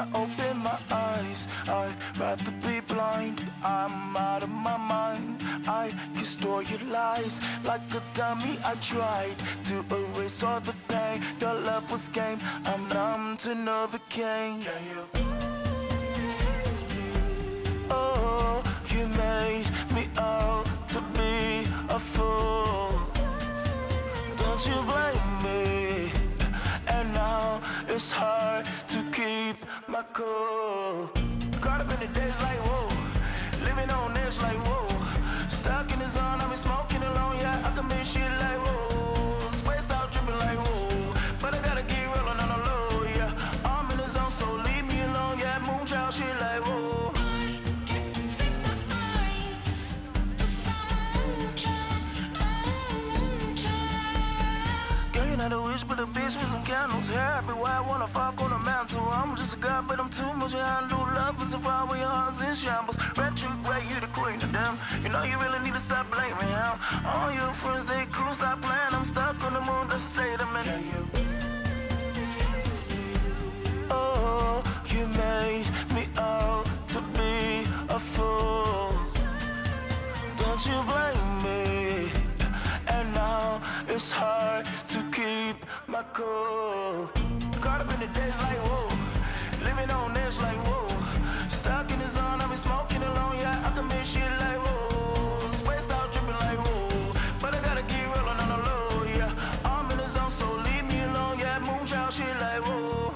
I open my eyes, I'd rather be blind. I'm out of my mind. I can store your lies like a dummy. I tried to erase all the pain. The love was game. I'm numb to Novocaine. Oh, you made me out to be a fool. Don't you blame me? And now it's hard to keep my cool. Caught up in the days like whoa, living on edge like whoa. Stuck in the zone, I've been smoking alone, yeah. I commit shit like whoa. Spaced out, dripping like whoa. But I gotta get rolling on the low, yeah. I'm in the zone, so leave me alone, yeah. Moonchild shit like whoa. Not a wish, but a bitch with some candles. Hair everywhere, I wanna fuck on a mantle. I'm just a guy, but I'm too much. I do love is a fire where your heart's in shambles. Retrograde, you the queen of them. You know you really need to stop blaming him. All your friends, they cool, stop playing. I'm stuck on the moon, that's the state I'm in. Oh, you made me out to be a fool. Don't you blame me? And now it's hard to keep my cool. Caught up in the days like whoa, living on edge like whoa. Stuck in the zone, I've been smoking alone, yeah. I commit shit like whoa. Spaced out, dripping like whoa. But I gotta keep rolling on the low, yeah. I'm in the zone, so leave me alone, yeah. Moonchild shit like whoa.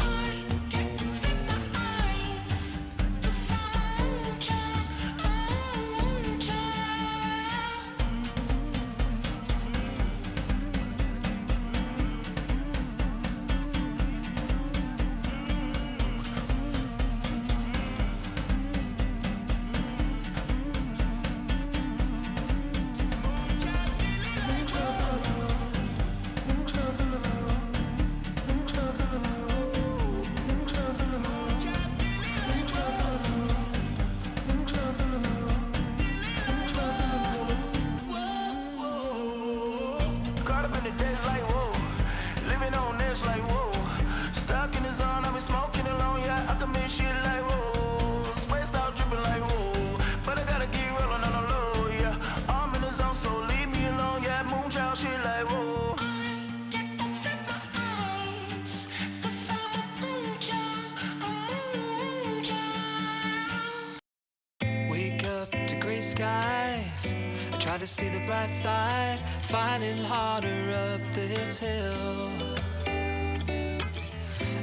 Try to see the bright side, finding harder up this hill.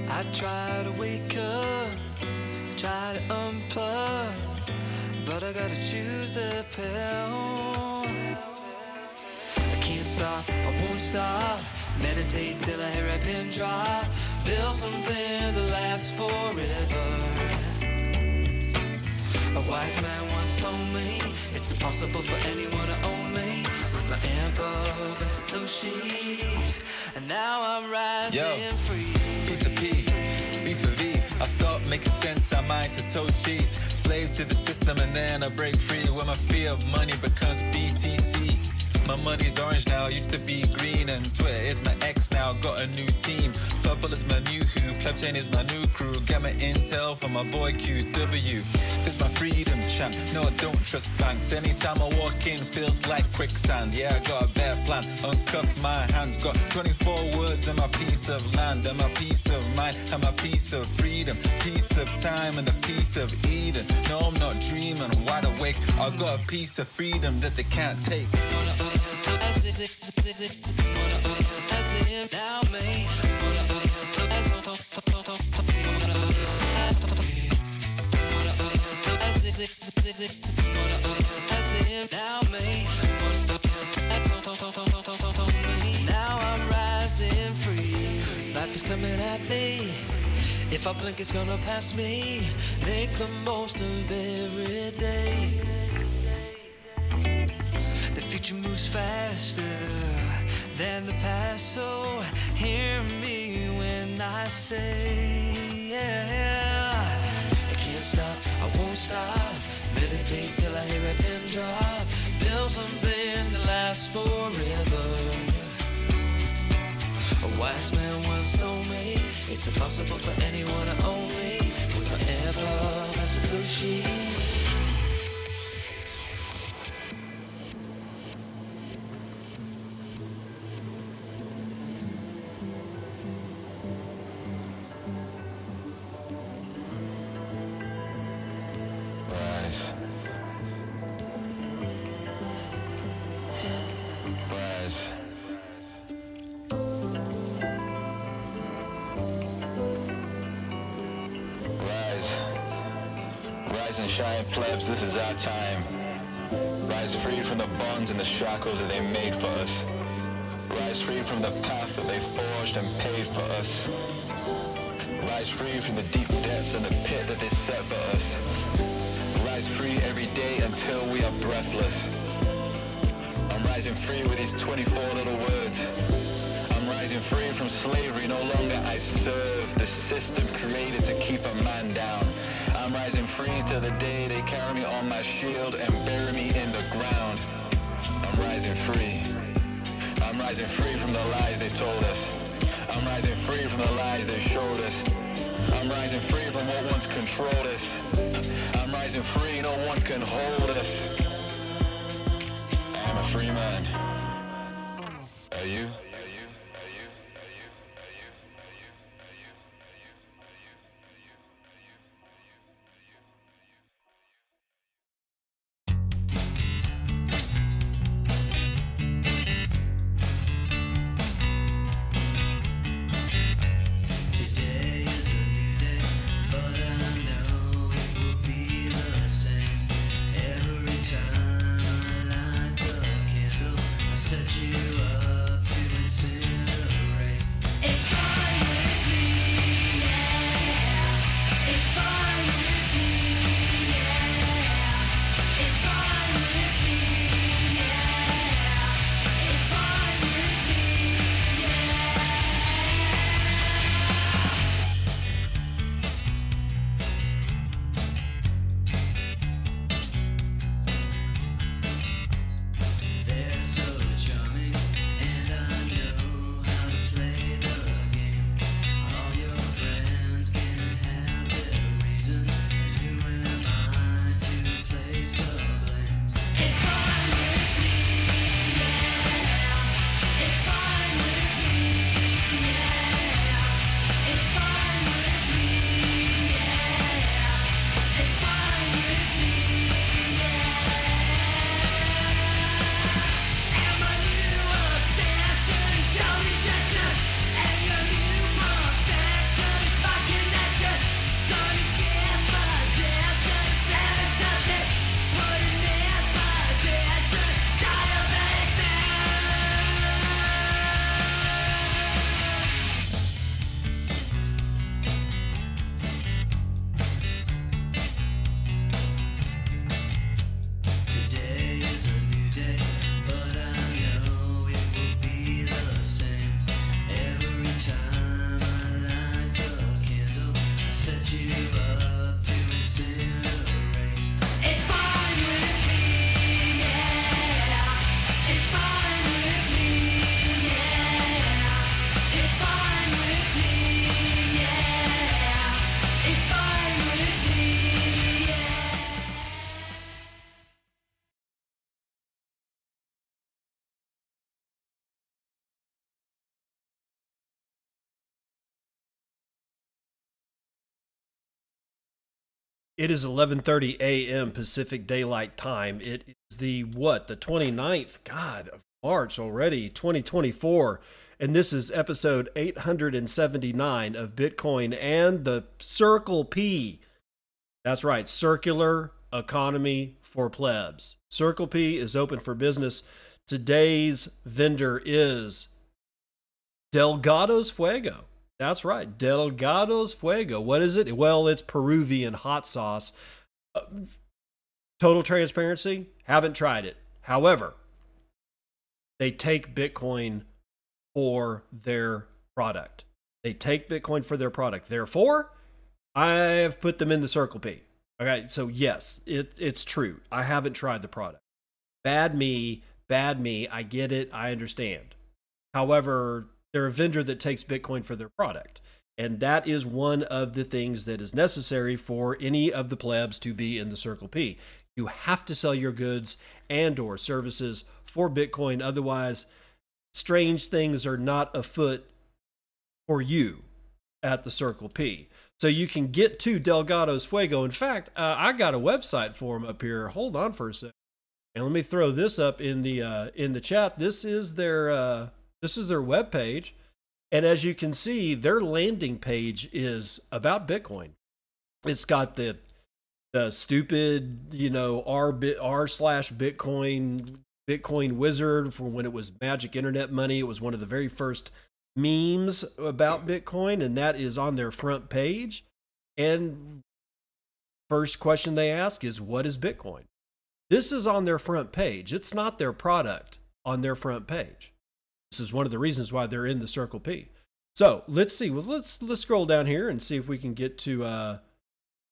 I try to wake up, try to unplug, but I gotta choose a pill. I can't stop, I won't stop, meditate till I hear a pin drop, build something to last forever. A wise man once told me it's impossible for anyone to own me with my amp up and Satoshis. And now I'm rising free. P to P, V for V. I start making sense, I mine Satoshis. Slave to the system and then I break free. When my fear of money becomes BTC. My money's orange now, used to be green. And Twitter is my ex now, got a new team. Purple is my new who, Pleb Chain is my new crew. Get my intel from my boy QW. This my freedom chant, no I don't trust banks. Anytime I walk in, feels like quicksand. Yeah, I got a better plan, uncuff my hands. Got 24 words and my piece of land. And my peace of mind, and my piece of freedom. Piece of time and the piece of Eden. No, I'm not dreaming, wide awake. I got a piece of freedom that they can't take. Now I'm rising free. Life is coming at me. If I blink, it's gonna pass me. Make the most of every day. The future moves faster than the past, so hear me when I say, yeah. I can't stop, I won't stop. Meditate till I hear a pin drop. Build something to last forever. A wise man once told me it's impossible for anyone to own me with forever a Satoshi. Rise. Rise. Rise. Rise and shine, plebs, this is our time. Rise free from the bonds and the shackles that they made for us. Rise free from the path that they forged and paved for us. Rise free from the deep depths and the pit that they set for us. Rise free every day until we are breathless. I'm rising free with these 24 little words. I'm rising free from slavery. No longer I serve the system created to keep a man down. I'm rising free till the day they carry me on my shield and bury me in the ground. I'm rising free. I'm rising free from the lies they told us. I'm rising free from the lies they showed us. I'm rising free from what once controlled us. I'm rising free, no one can hold us. I am a free man. Are you? Today is a new day, but I know it will be the same. Every time I light the candle, I set you up to incinerate. It's fine with me, yeah. It's fine with me, yeah. It's fine with me, yeah. It's fine with me, yeah. They're so charming, and I know how to play the game. All your friends can have their reason, and who am I to place the blame? It's fine with me, yeah. It's fine with me, yeah. It's fine with me, yeah. It's fine with me, yeah. And my new obsession is your rejection, and your new perfection is my connection. Sudden disposition, fantastic, put in this position, diabetic Today is a new day, but I know it will be the same. Every time I light the candle, I set you up to incinerate. It's fine with me, yeah. It's fine with me, yeah. It's fine with me, yeah. It's fine with me, yeah. It is 11:30 a.m. Pacific Daylight Time. It is the 29th, God, of March already, 2024. And this is episode 879 of Bitcoin and the Circle P. That's right, Circular Economy for Plebs. Circle P is open for business. Today's vendor is Delgado's Fuego. That's right, Delgado's Fuego. What is it? Well, it's Peruvian hot sauce. Total transparency, haven't tried it. However, they take Bitcoin for their product. They take Bitcoin for their product. Therefore, I have put them in the Circle P. Okay, so yes, it's true. I haven't tried the product. Bad me. I get it. I understand. However, they're a vendor that takes Bitcoin for their product. And that is one of the things that is necessary for any of the plebs to be in the Circle P. You have to sell your goods and or services for Bitcoin. Otherwise, strange things are not afoot for you at the Circle P. So you can get to Delgado's Fuego. In fact, I got a website for them up here. Hold on for a second. And let me throw this up in the chat. This is their webpage. And as you can see, their landing page is about Bitcoin. It's got the stupid, r/Bitcoin wizard for when it was magic internet money. It was one of the very first memes about Bitcoin, and that is on their front page. And first question they ask is, what is Bitcoin? This is on their front page. It's not their product on their front page. This is one of the reasons why they're in the Circle P. So let's see. Well, let's scroll down here and see if we can get to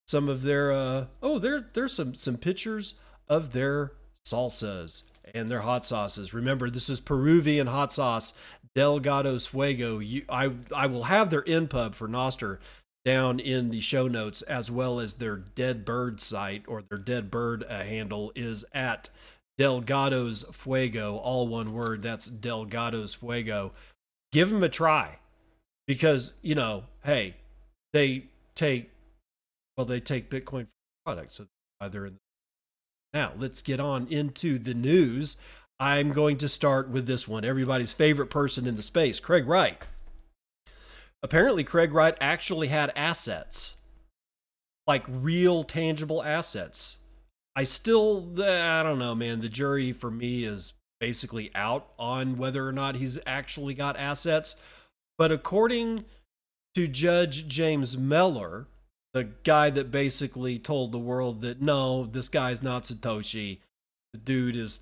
some of their. There's some pictures of their salsas and their hot sauces. Remember, this is Peruvian hot sauce, Delgado's Fuego. I will have their InPub for Noster down in the show notes, as well as their Dead Bird site, or their Dead Bird handle is at Delgado's Fuego, all one word. That's Delgado's Fuego. Give them a try, because hey, they take Bitcoin products, so they're in. Now let's get on into the news. I'm going to start with this one. Everybody's favorite person in the space, Craig Wright. Apparently, Craig Wright actually had assets, like real tangible assets. I don't know, man. The jury for me is basically out on whether or not he's actually got assets. But according to Judge James Mellor, the guy that basically told the world that no, this guy's not Satoshi, the dude is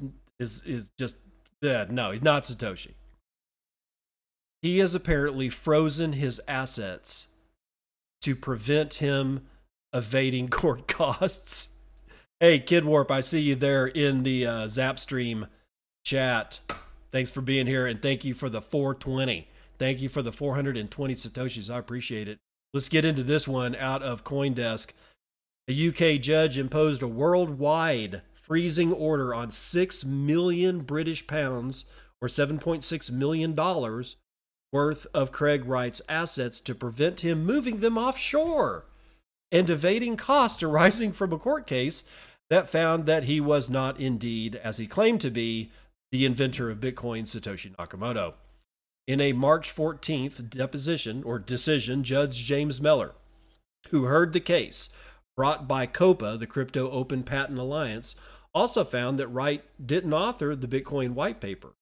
just no, he's not Satoshi. He has apparently frozen his assets to prevent him evading court costs. Hey, Kid Warp, I see you there in the Zapstream chat. Thanks for being here, and thank you for the 420. Thank you for the 420 Satoshis. I appreciate it. Let's get into this one out of CoinDesk. A UK judge imposed a worldwide freezing order on 6 million British pounds, or $7.6 million, worth of Craig Wright's assets to prevent him moving them offshore and evading costs arising from a court case that found that he was not indeed, as he claimed to be, the inventor of Bitcoin, Satoshi Nakamoto. In a March 14th decision, Judge James Mellor, who heard the case brought by COPA, the Crypto Open Patent Alliance, also found that Wright didn't author the Bitcoin white paper,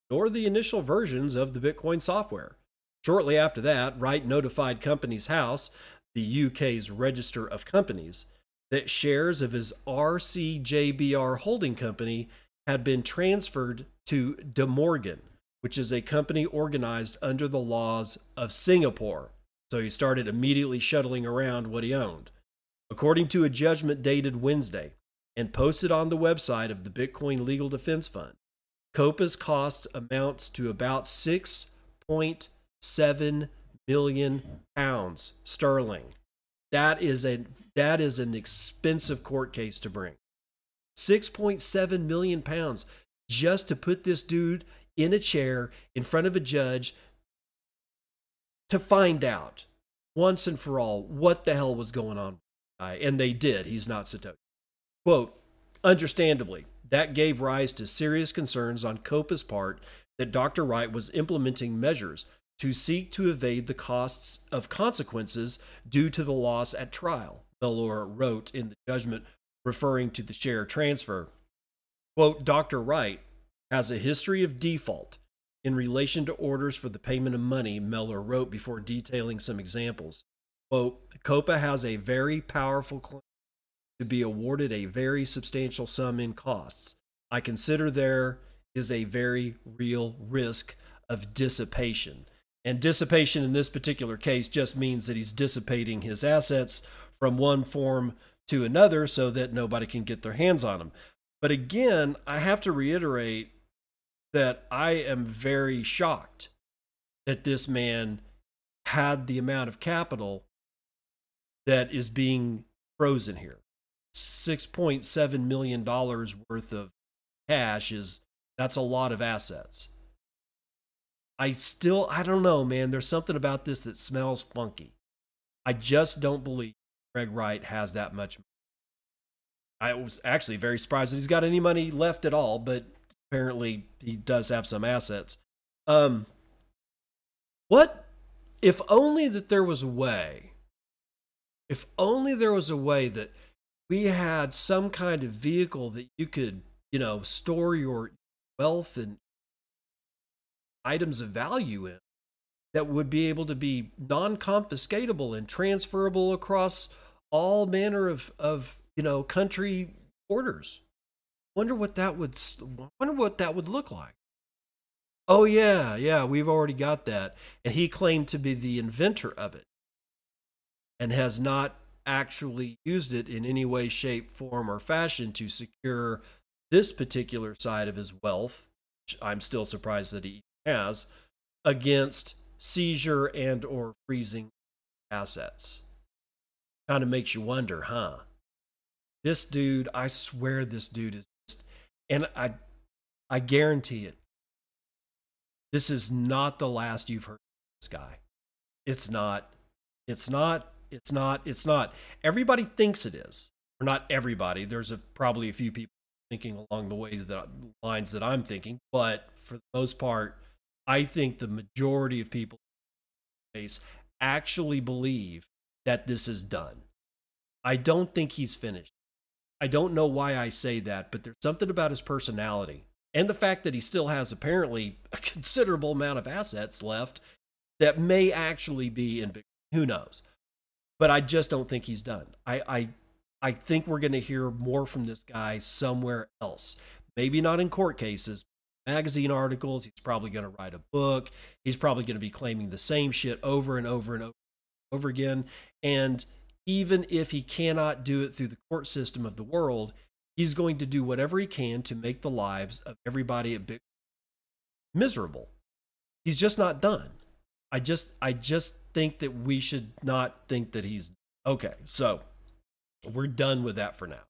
nor the initial versions of the Bitcoin software. Shortly after that, Wright notified Companies House, the UK's Register of Companies, that shares of his RCJBR holding company had been transferred to De Morgan, which is a company organized under the laws of Singapore. So he started immediately shuttling around what he owned. According to a judgment dated Wednesday and posted on the website of the Bitcoin Legal Defense Fund, COPA's costs amounts to about 6.7 million pounds sterling. That is an expensive court case to bring. 6.7 million pounds just to put this dude in a chair in front of a judge to find out once and for all what the hell was going on with the guy. And they did. He's not Satoshi. Quote, understandably, that gave rise to serious concerns on COPA's part that Dr. Wright was implementing measures to seek to evade the costs of consequences due to the loss at trial, Mellor wrote in the judgment, referring to the share transfer. Quote, Dr. Wright has a history of default in relation to orders for the payment of money, Mellor wrote before detailing some examples. Quote, COPA has a very powerful claim to be awarded a very substantial sum in costs. I consider there is a very real risk of dissipation. And dissipation in this particular case just means that he's dissipating his assets from one form to another so that nobody can get their hands on them. But again, I have to reiterate that I am very shocked that this man had the amount of capital that is being frozen here. $6.7 million worth of cash that's a lot of assets. I don't know, man. There's something about this that smells funky. I just don't believe Greg Wright has that much money. I was actually very surprised that he's got any money left at all, but apparently he does have some assets. What if only that there was a way, that we had some kind of vehicle that you could, store your wealth and items of value in, that would be able to be non-confiscatable and transferable across all manner of country borders. Wonder what that would look like. Oh yeah, we've already got that. And he claimed to be the inventor of it and has not actually used it in any way, shape, form, or fashion to secure this particular side of his wealth, which I'm still surprised that he has, against seizure and or freezing assets. Kind of makes you wonder, huh? This dude, I swear this dude is just, and I guarantee it, this is not the last you've heard of this guy. It's not. Everybody thinks it is. Or not everybody. There's probably a few people thinking along the lines that I'm thinking, but for the most part, I think the majority of people in the space actually believe that this is done. I don't think he's finished. I don't know why I say that, but there's something about his personality and the fact that he still has apparently a considerable amount of assets left that may actually be in Bitcoin. Who knows? But I just don't think he's done. I think we're going to hear more from this guy somewhere else. Maybe not in court cases, magazine articles. He's probably going to write a book. He's probably going to be claiming the same shit over and over and over again. And even if he cannot do it through the court system of the world, he's going to do whatever he can to make the lives of everybody at Bitcoin miserable. He's just not done. I just think that we should not think that he's okay. So we're done with that for now.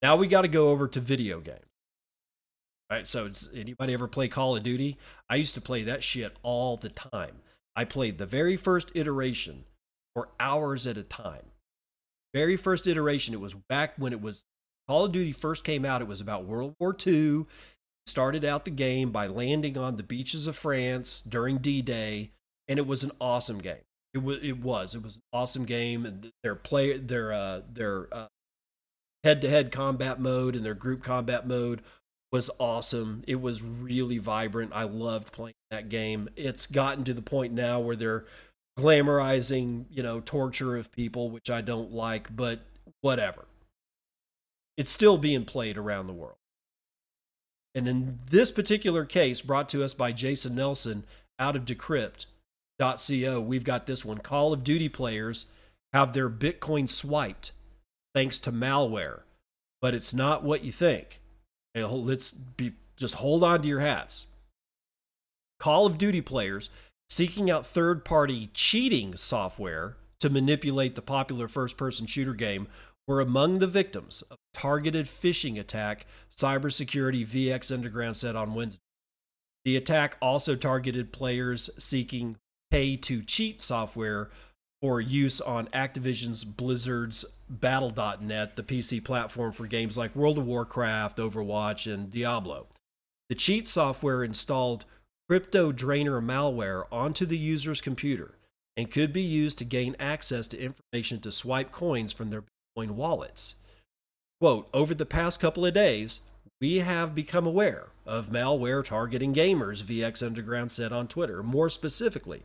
Now we got to go over to video games. All right. So anybody ever play Call of Duty? I used to play that shit all the time. I played the very first iteration for hours at a time. Very first iteration. It was back when it was Call of Duty first came out. It was about World War II. Started out the game by landing on the beaches of France during D-Day, and it was an awesome game. It was an awesome game, and their head-to-head combat mode and their group combat mode was awesome. It was really vibrant. I loved playing that game. It's gotten to the point now where they're glamorizing, torture of people, which I don't like, but whatever. It's still being played around the world. And in this particular case, brought to us by Jason Nelson out of Decrypt.co, we've got this one. Call of Duty players have their Bitcoin swiped thanks to malware, but it's not what you think. Just hold on to your hats. Call of Duty players seeking out third-party cheating software to manipulate the popular first-person shooter game were among the victims of a targeted phishing attack, cybersecurity VX Underground said on Wednesday. The attack also targeted players seeking pay-to-cheat software for use on Activision's Blizzard's Battle.net, the PC platform for games like World of Warcraft, Overwatch, and Diablo. The cheat software installed crypto drainer malware onto the user's computer and could be used to gain access to information to swipe coins from their Bitcoin wallets. Quote, over the past couple of days, we have become aware of malware targeting gamers, VX Underground said on Twitter. More specifically,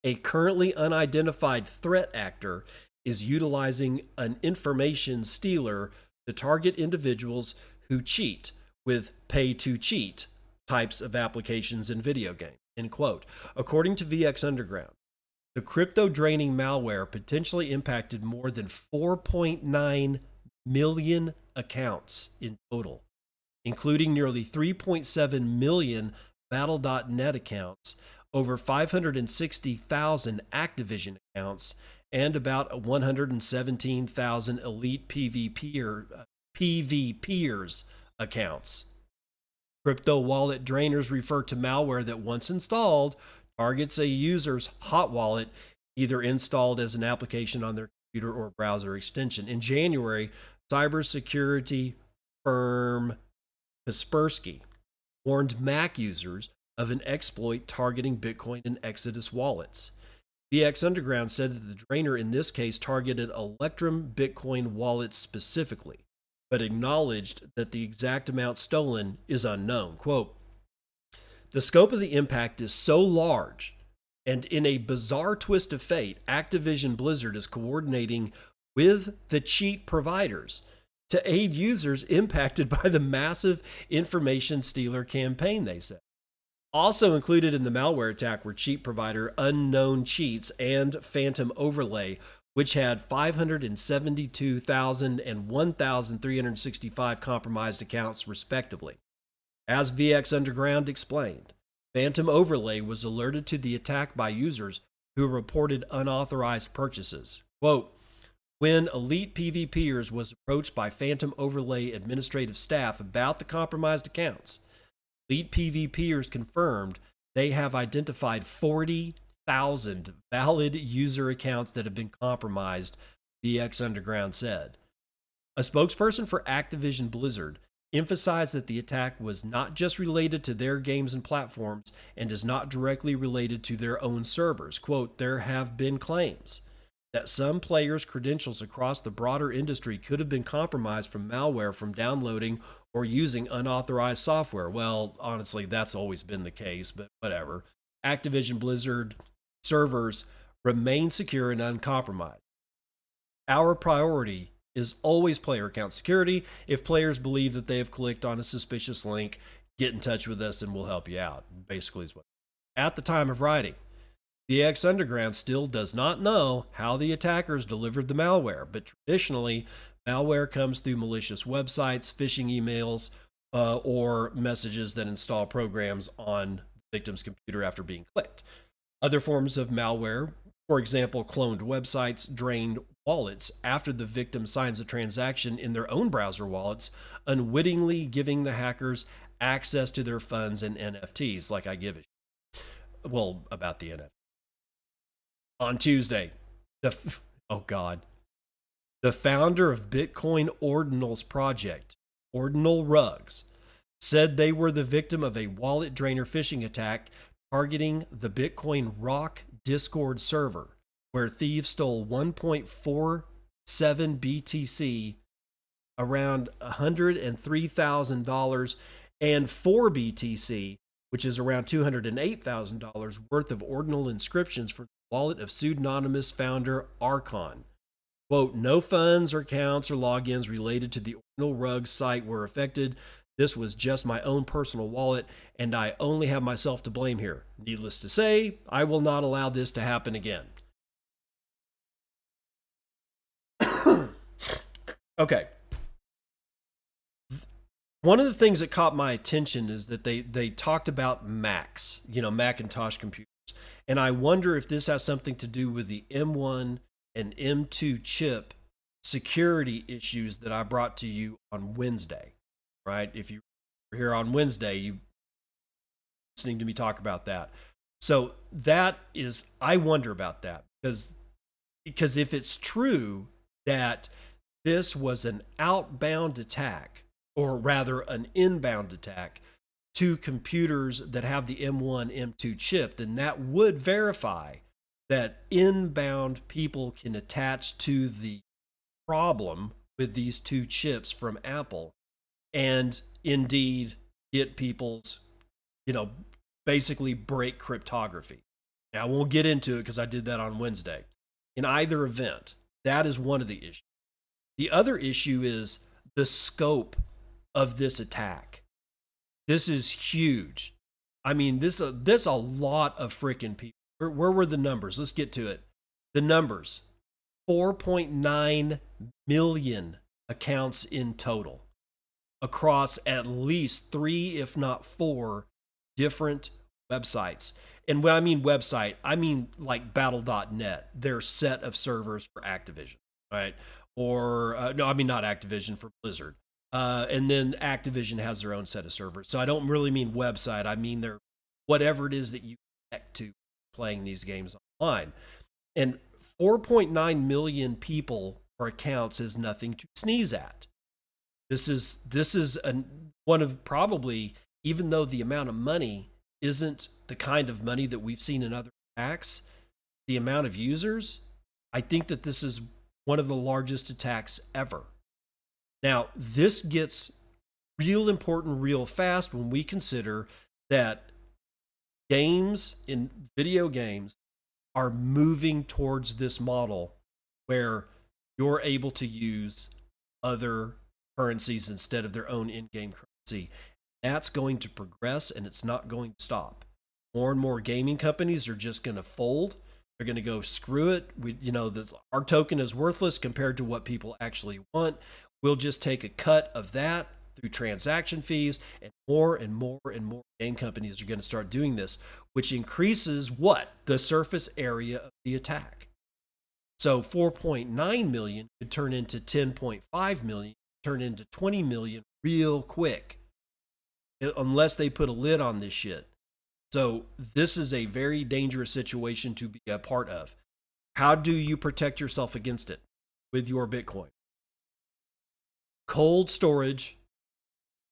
a currently unidentified threat actor is utilizing an information stealer to target individuals who cheat with pay-to-cheat types of applications in video games, end quote. According to VX Underground, the crypto-draining malware potentially impacted more than 4.9 million accounts in total, including nearly 3.7 million Battle.net accounts over 560,000 Activision accounts, and about 117,000 elite PvPers accounts. Crypto wallet drainers refer to malware that, once installed, targets a user's hot wallet, either installed as an application on their computer or browser extension. In January, cybersecurity firm Kaspersky warned Mac users of an exploit targeting Bitcoin and Exodus wallets. VX Underground said that the drainer in this case targeted Electrum Bitcoin wallets specifically, but acknowledged that the exact amount stolen is unknown. Quote, "The scope of the impact is so large, and in a bizarre twist of fate, Activision Blizzard is coordinating with the cheat providers to aid users impacted by the massive information stealer campaign," they said. Also included in the malware attack were cheat provider Unknown Cheats and Phantom Overlay, which had 572,000 and 1,365 compromised accounts, respectively. As VX Underground explained, Phantom Overlay was alerted to the attack by users who reported unauthorized purchases. Quote, "When Elite PvPers was approached by Phantom Overlay administrative staff about the compromised accounts, Elite PvPers confirmed they have identified 40,000 valid user accounts that have been compromised," VX Underground said. A spokesperson for Activision Blizzard emphasized that the attack was not just related to their games and platforms and is not directly related to their own servers. Quote, "There have been claims that some players' credentials across the broader industry could have been compromised from malware from downloading or using unauthorized software." Well, honestly, that's always been the case, but whatever. Activision Blizzard servers remain secure and uncompromised. "Our priority is always player account security. If players believe that they have clicked on a suspicious link, get in touch with us and we'll help you out," basically is what. At the time of writing, VX Underground still does not know how the attackers delivered the malware, but traditionally, malware comes through malicious websites, phishing emails, or messages that install programs on the victim's computer after being clicked. Other forms of malware, for example, cloned websites, drained wallets after the victim signs a transaction in their own browser wallets, unwittingly giving the hackers access to their funds and NFTs, like I give it. Well, about the NFT. On Tuesday, the founder of Bitcoin Ordinals project, Ordinal Rugs, said they were the victim of a wallet drainer phishing attack targeting the Bitcoin Rock Discord server, where thieves stole 1.47 BTC, around $103,000, and 4 BTC, which is around $208,000 worth of ordinal inscriptions from the wallet of pseudonymous founder Archon. Quote, "No funds or accounts or logins related to the Ordinal Rugs site were affected. This was just my own personal wallet, and I only have myself to blame here. Needless to say, I will not allow this to happen again." Okay. One of the things that caught my attention is that they talked about Macs, Macintosh computers. And I wonder if this has something to do with the M1 and M2 chip security issues that I brought to you on Wednesday, right? If you were here on Wednesday, you listening to me talk about that. So I wonder about that because if it's true that this was an outbound attack, or rather an inbound attack to computers that have the M1, M2 chip, then that would verify that inbound people can attach to the problem with these two chips from Apple and indeed get people's, basically break cryptography. Now, I won't get into it because I did that on Wednesday. In either event, that is one of the issues. The other issue is the scope of this attack. This is huge. I mean, there's a lot of freaking people. Where were the numbers? Let's get to it. The numbers: 4.9 million accounts in total across at least 3, if not 4, different websites. And when I mean website, I mean like battle.net, their set of servers for Activision, right? Or, no, I mean not Activision, for Blizzard. And then Activision has their own set of servers. So I don't really mean website. I mean their whatever it is that you connect to playing these games online. And 4.9 million people or accounts is nothing to sneeze at. This is one of probably, even though the amount of money isn't the kind of money that we've seen in other attacks, the amount of users, I think that this is one of the largest attacks ever. Now, this gets real important real fast when we consider that games, in video games, are moving towards this model where you're able to use other currencies instead of their own in-game currency. That's going to progress, and it's not going to stop. More and more gaming companies are just going to fold. They're going to go, screw it. Our token is worthless compared to what people actually want. We'll just take a cut of that through transaction fees, and more and more and more game companies are going to start doing this, which increases what? The surface area of the attack. So 4.9 million could turn into 10.5 million, turn into 20 million real quick, unless they put a lid on this shit. So this is a very dangerous situation to be a part of. How do you protect yourself against it? With your Bitcoin. Cold storage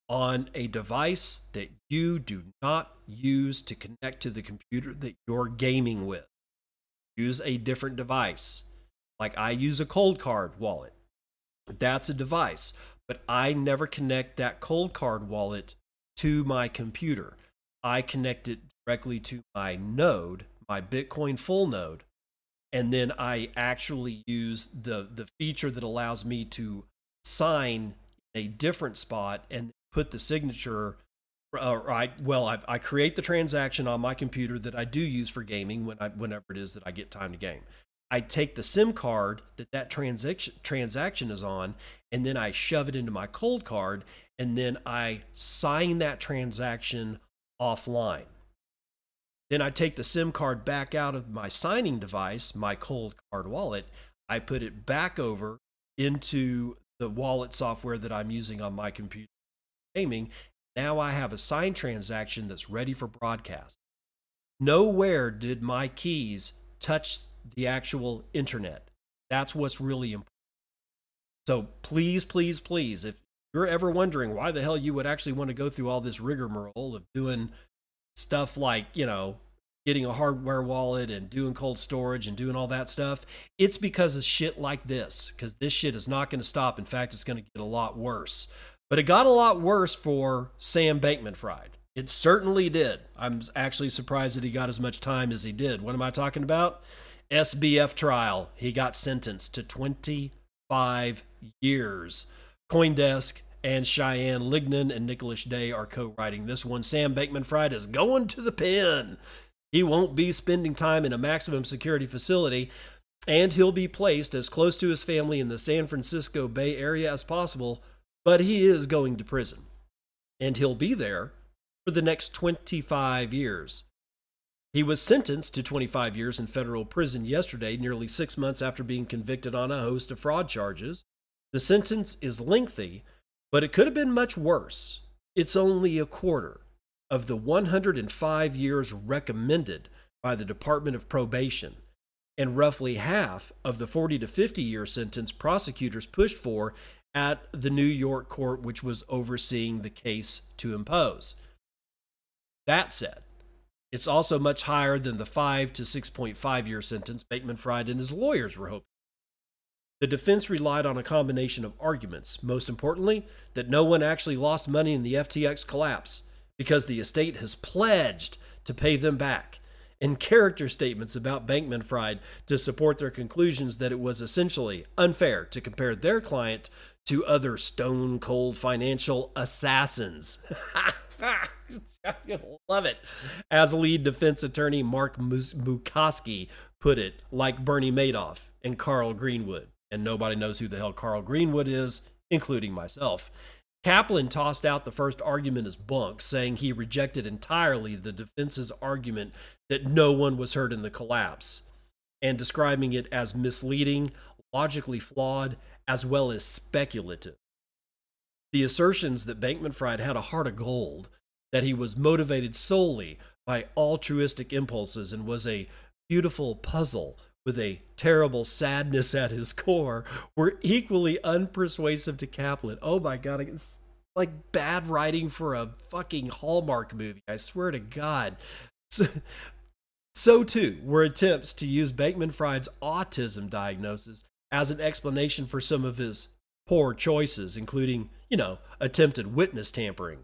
on a device that you do not use to connect to the computer that you're gaming with. Use a different device. Like I use a cold card wallet. That's a device, but I never connect that cold card wallet to my computer. I connect it directly to my node, my Bitcoin full node, and then I actually use the feature that allows me to sign a different spot and put the signature. I create the transaction on my computer that I do use for gaming whenever it is that I get time to game. I take the SIM card that transaction is on, and then I shove it into my cold card, and then I sign that transaction offline. Then I take the SIM card back out of my signing device, my cold card wallet. I put it back over into the wallet software that I'm using on my computer gaming. Now I have a signed transaction that's ready for broadcast. Nowhere did my keys touch the actual internet. That's what's really important. So please, please, please, if you're ever wondering why the hell you would actually want to go through all this rigmarole of doing stuff like, getting a hardware wallet and doing cold storage and doing all that stuff, it's because of shit like this, because this shit is not going to stop. In fact, it's going to get a lot worse. But it got a lot worse for Sam Bankman-Fried. It certainly did. I'm actually surprised that he got as much time as he did. What am I talking about? SBF trial. He got sentenced to 25 years. CoinDesk and Cheyenne Lignan and Nicholas Day are co-writing this one. Sam Bankman-Fried is going to the pen. He won't be spending time in a maximum security facility, and he'll be placed as close to his family in the San Francisco Bay Area as possible, but he is going to prison. And he'll be there for the next 25 years. He was sentenced to 25 years in federal prison yesterday, nearly 6 months after being convicted on a host of fraud charges. The sentence is lengthy, but it could have been much worse. It's only a quarter of the 105 years recommended by the Department of Probation, and roughly half of the 40 to 50 year sentence prosecutors pushed for at the New York court, which was overseeing the case to impose. That said, it's also much higher than the 5 to 6.5 year sentence Bankman-Fried and his lawyers were hoping. The defense relied on a combination of arguments, most importantly, that no one actually lost money in the FTX collapse because the estate has pledged to pay them back, and character statements about Bankman-Fried to support their conclusions that it was essentially unfair to compare their client to other stone-cold financial assassins. I love it. As lead defense attorney Mark Mukoski put it, like Bernie Madoff and Carl Greenwood. And nobody knows who the hell Carl Greenwood is, including myself. Kaplan tossed out the first argument as bunk, saying he rejected entirely the defense's argument that no one was hurt in the collapse, and describing it as misleading, logically flawed, as well as speculative. The assertions that Bankman-Fried had a heart of gold, that he was motivated solely by altruistic impulses and was a beautiful puzzle with a terrible sadness at his core, were equally unpersuasive to Kaplan. Oh my God, it's like bad writing for a fucking Hallmark movie. I swear to God. So too were attempts to use Bankman-Fried's autism diagnosis as an explanation for some of his poor choices, including, attempted witness tampering.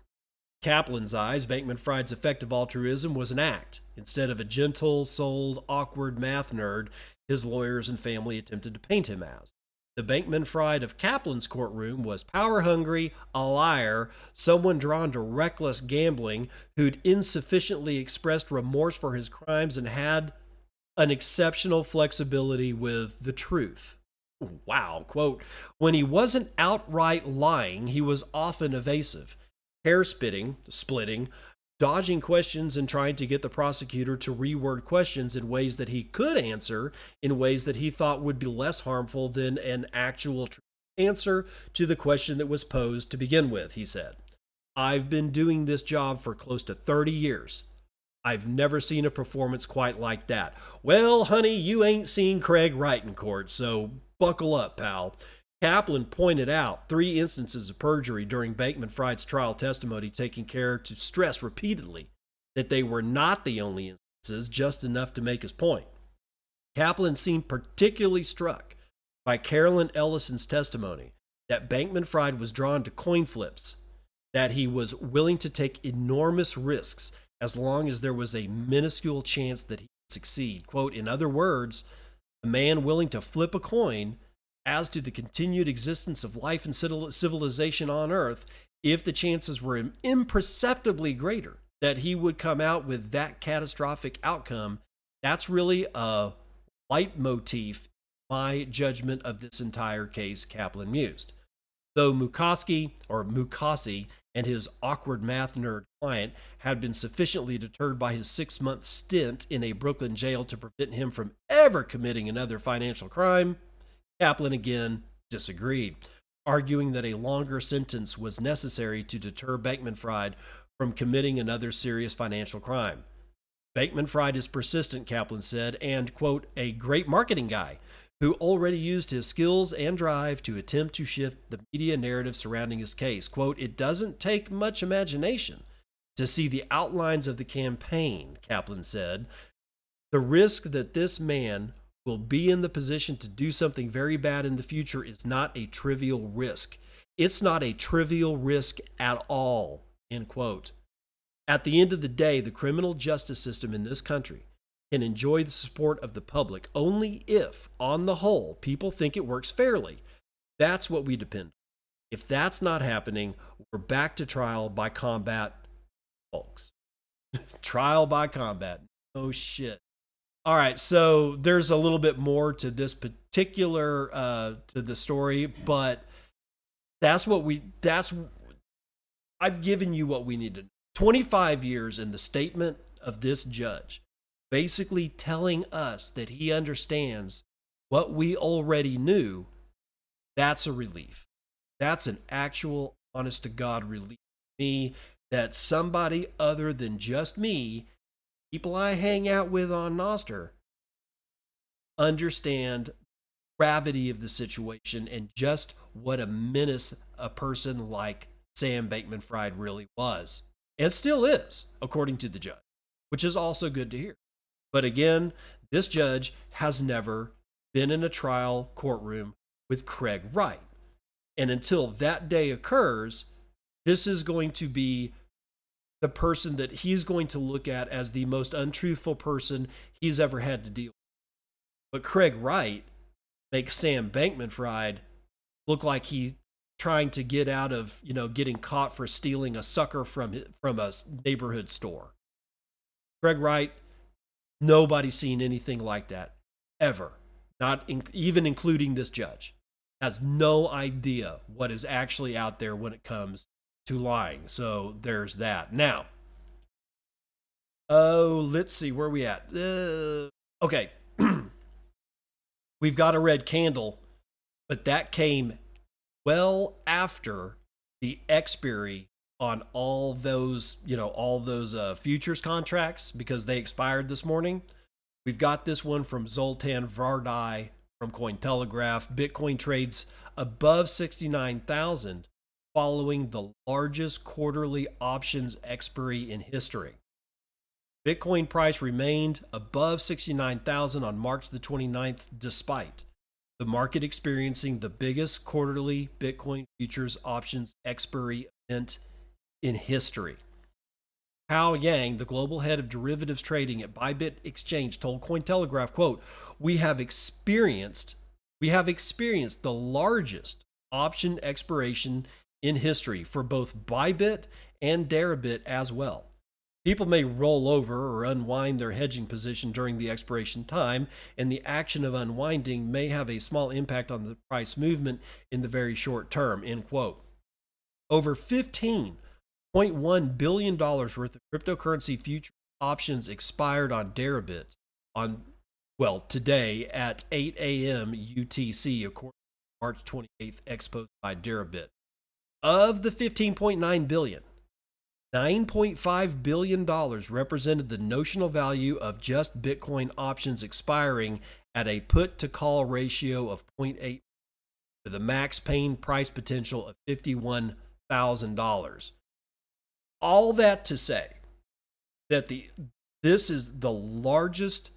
Kaplan's eyes, Bankman-Fried's effective altruism was an act. Instead of a gentle-souled, awkward math nerd his lawyers and family attempted to paint him as. The Bankman-Fried of Kaplan's courtroom was power-hungry, a liar, someone drawn to reckless gambling who'd insufficiently expressed remorse for his crimes and had an exceptional flexibility with the truth. Wow, quote, when he wasn't outright lying, he was often evasive, splitting, dodging questions and trying to get the prosecutor to reword questions in ways that he could answer in ways that he thought would be less harmful than an actual answer to the question that was posed to begin with, he said. I've been doing this job for close to 30 years. I've never seen a performance quite like that. Well, honey, you ain't seen Craig Wright in court, so buckle up, pal. Kaplan pointed out 3 instances of perjury during Bankman-Fried's trial testimony, taking care to stress repeatedly that they were not the only instances, just enough to make his point. Kaplan seemed particularly struck by Carolyn Ellison's testimony that Bankman-Fried was drawn to coin flips, that he was willing to take enormous risks as long as there was a minuscule chance that he would succeed. Quote, in other words, a man willing to flip a coin as to the continued existence of life and civilization on Earth, if the chances were imperceptibly greater that he would come out with that catastrophic outcome. That's really a leitmotif, my judgment of this entire case, Kaplan mused. Though Mukasey and his awkward math nerd client had been sufficiently deterred by his 6-month stint in a Brooklyn jail to prevent him from ever committing another financial crime, Kaplan again disagreed, arguing that a longer sentence was necessary to deter Bankman-Fried from committing another serious financial crime. Bankman-Fried is persistent, Kaplan said, and, quote, a great marketing guy who already used his skills and drive to attempt to shift the media narrative surrounding his case. Quote, it doesn't take much imagination to see the outlines of the campaign, Kaplan said. The risk that this man will be in the position to do something very bad in the future is not a trivial risk. It's not a trivial risk at all, end quote. At the end of the day, the criminal justice system in this country can enjoy the support of the public only if, on the whole, people think it works fairly. That's what we depend on. If that's not happening, we're back to trial by combat, folks. Trial by combat. Oh, shit. All right, so there's a little bit more to this particular to the story, but I've given you what we needed. 25 years in the statement of this judge, basically telling us that he understands what we already knew. That's a relief. That's an actual, honest to God relief to me, that somebody other than just me, people I hang out with on Nostr, understand the gravity of the situation and just what a menace a person like Sam Bankman-Fried really was. And still is, according to the judge, which is also good to hear. But again, this judge has never been in a trial courtroom with Craig Wright. And until that day occurs, this is going to be the person that he's going to look at as the most untruthful person he's ever had to deal with. But Craig Wright makes Sam Bankman-Fried look like he's trying to get out of, getting caught for stealing a sucker from a neighborhood store. Craig Wright, nobody's seen anything like that ever, not even including this judge. has no idea what is actually out there when it comes to lying. So there's that. Now, let's see where we at. Okay. We've got a red candle, but that came well after the expiry on all those, futures contracts, because they expired this morning. We've got this one from Zoltan Vardai from Cointelegraph. Bitcoin trades above 69,000 following the largest quarterly options expiry in history. Bitcoin price remained above 69,000 on March the 29th, despite the market experiencing the biggest quarterly Bitcoin futures options expiry event in history. Hao Yang, the global head of derivatives trading at Bybit Exchange, told Cointelegraph, quote, we have experienced the largest option expiration in history for both Bybit and Deribit as well. People may roll over or unwind their hedging position during the expiration time, and the action of unwinding may have a small impact on the price movement in the very short term, end quote. Over $15.1 billion worth of cryptocurrency future options expired on Deribit today at 8 a.m. UTC, according to March 28th exposed by Deribit. Of the $15.9 billion, $9.5 billion represented the notional value of just Bitcoin options expiring at a put-to-call ratio of 0.8 with a max paying price potential of $51,000. All that to say that this is the largest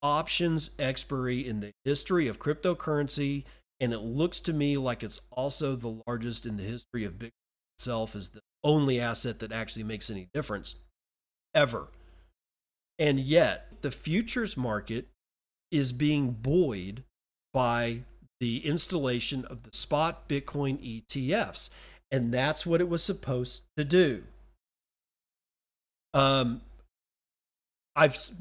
options expiry in the history of cryptocurrency, and it looks to me like it's also the largest in the history of Bitcoin itself, as the only asset that actually makes any difference ever. And yet the futures market is being buoyed by the installation of the spot Bitcoin ETFs. And that's what it was supposed to do.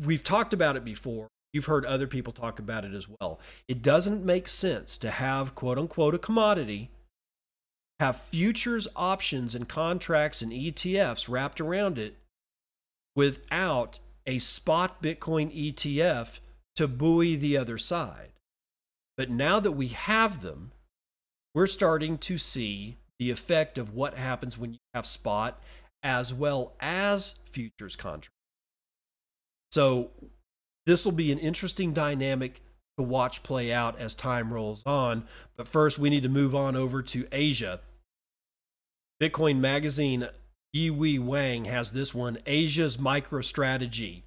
We've talked about it before. You've heard other people talk about it as well. It doesn't make sense to have, quote unquote, a commodity, have futures options and contracts and ETFs wrapped around it without a spot Bitcoin ETF to buoy the other side. But now that we have them, we're starting to see the effect of what happens when you have spot as well as futures contracts. So this will be an interesting dynamic to watch play out as time rolls on. But first, we need to move on over to Asia. Bitcoin Magazine, Yiwei Wang has this one: Asia's MicroStrategy,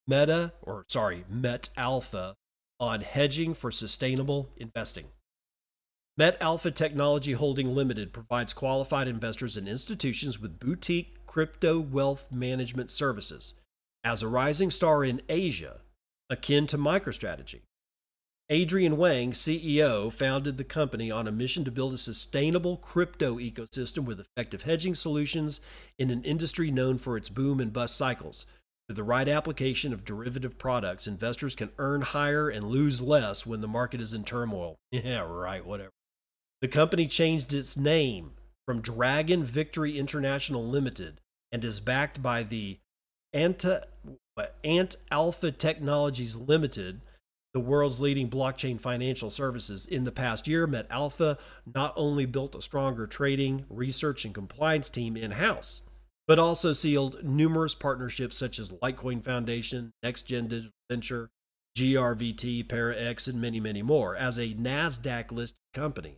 Met Alpha on hedging for sustainable investing. Met Alpha Technology Holding Limited provides qualified investors and institutions with boutique crypto wealth management services as a rising star in Asia, akin to MicroStrategy. Adrian Wang, CEO, founded the company on a mission to build a sustainable crypto ecosystem with effective hedging solutions in an industry known for its boom and bust cycles. Through the right application of derivative products, investors can earn higher and lose less when the market is in turmoil. Yeah, right, whatever. The company changed its name from Dragon Victory International Limited and is backed by the Ant Alpha Technologies Limited, the world's leading blockchain financial services. In the past year, Met Alpha not only built a stronger trading, research, and compliance team in-house, but also sealed numerous partnerships such as Litecoin Foundation, NextGen Digital Venture, GRVT, ParaX, and many, many more. As a NASDAQ-listed company,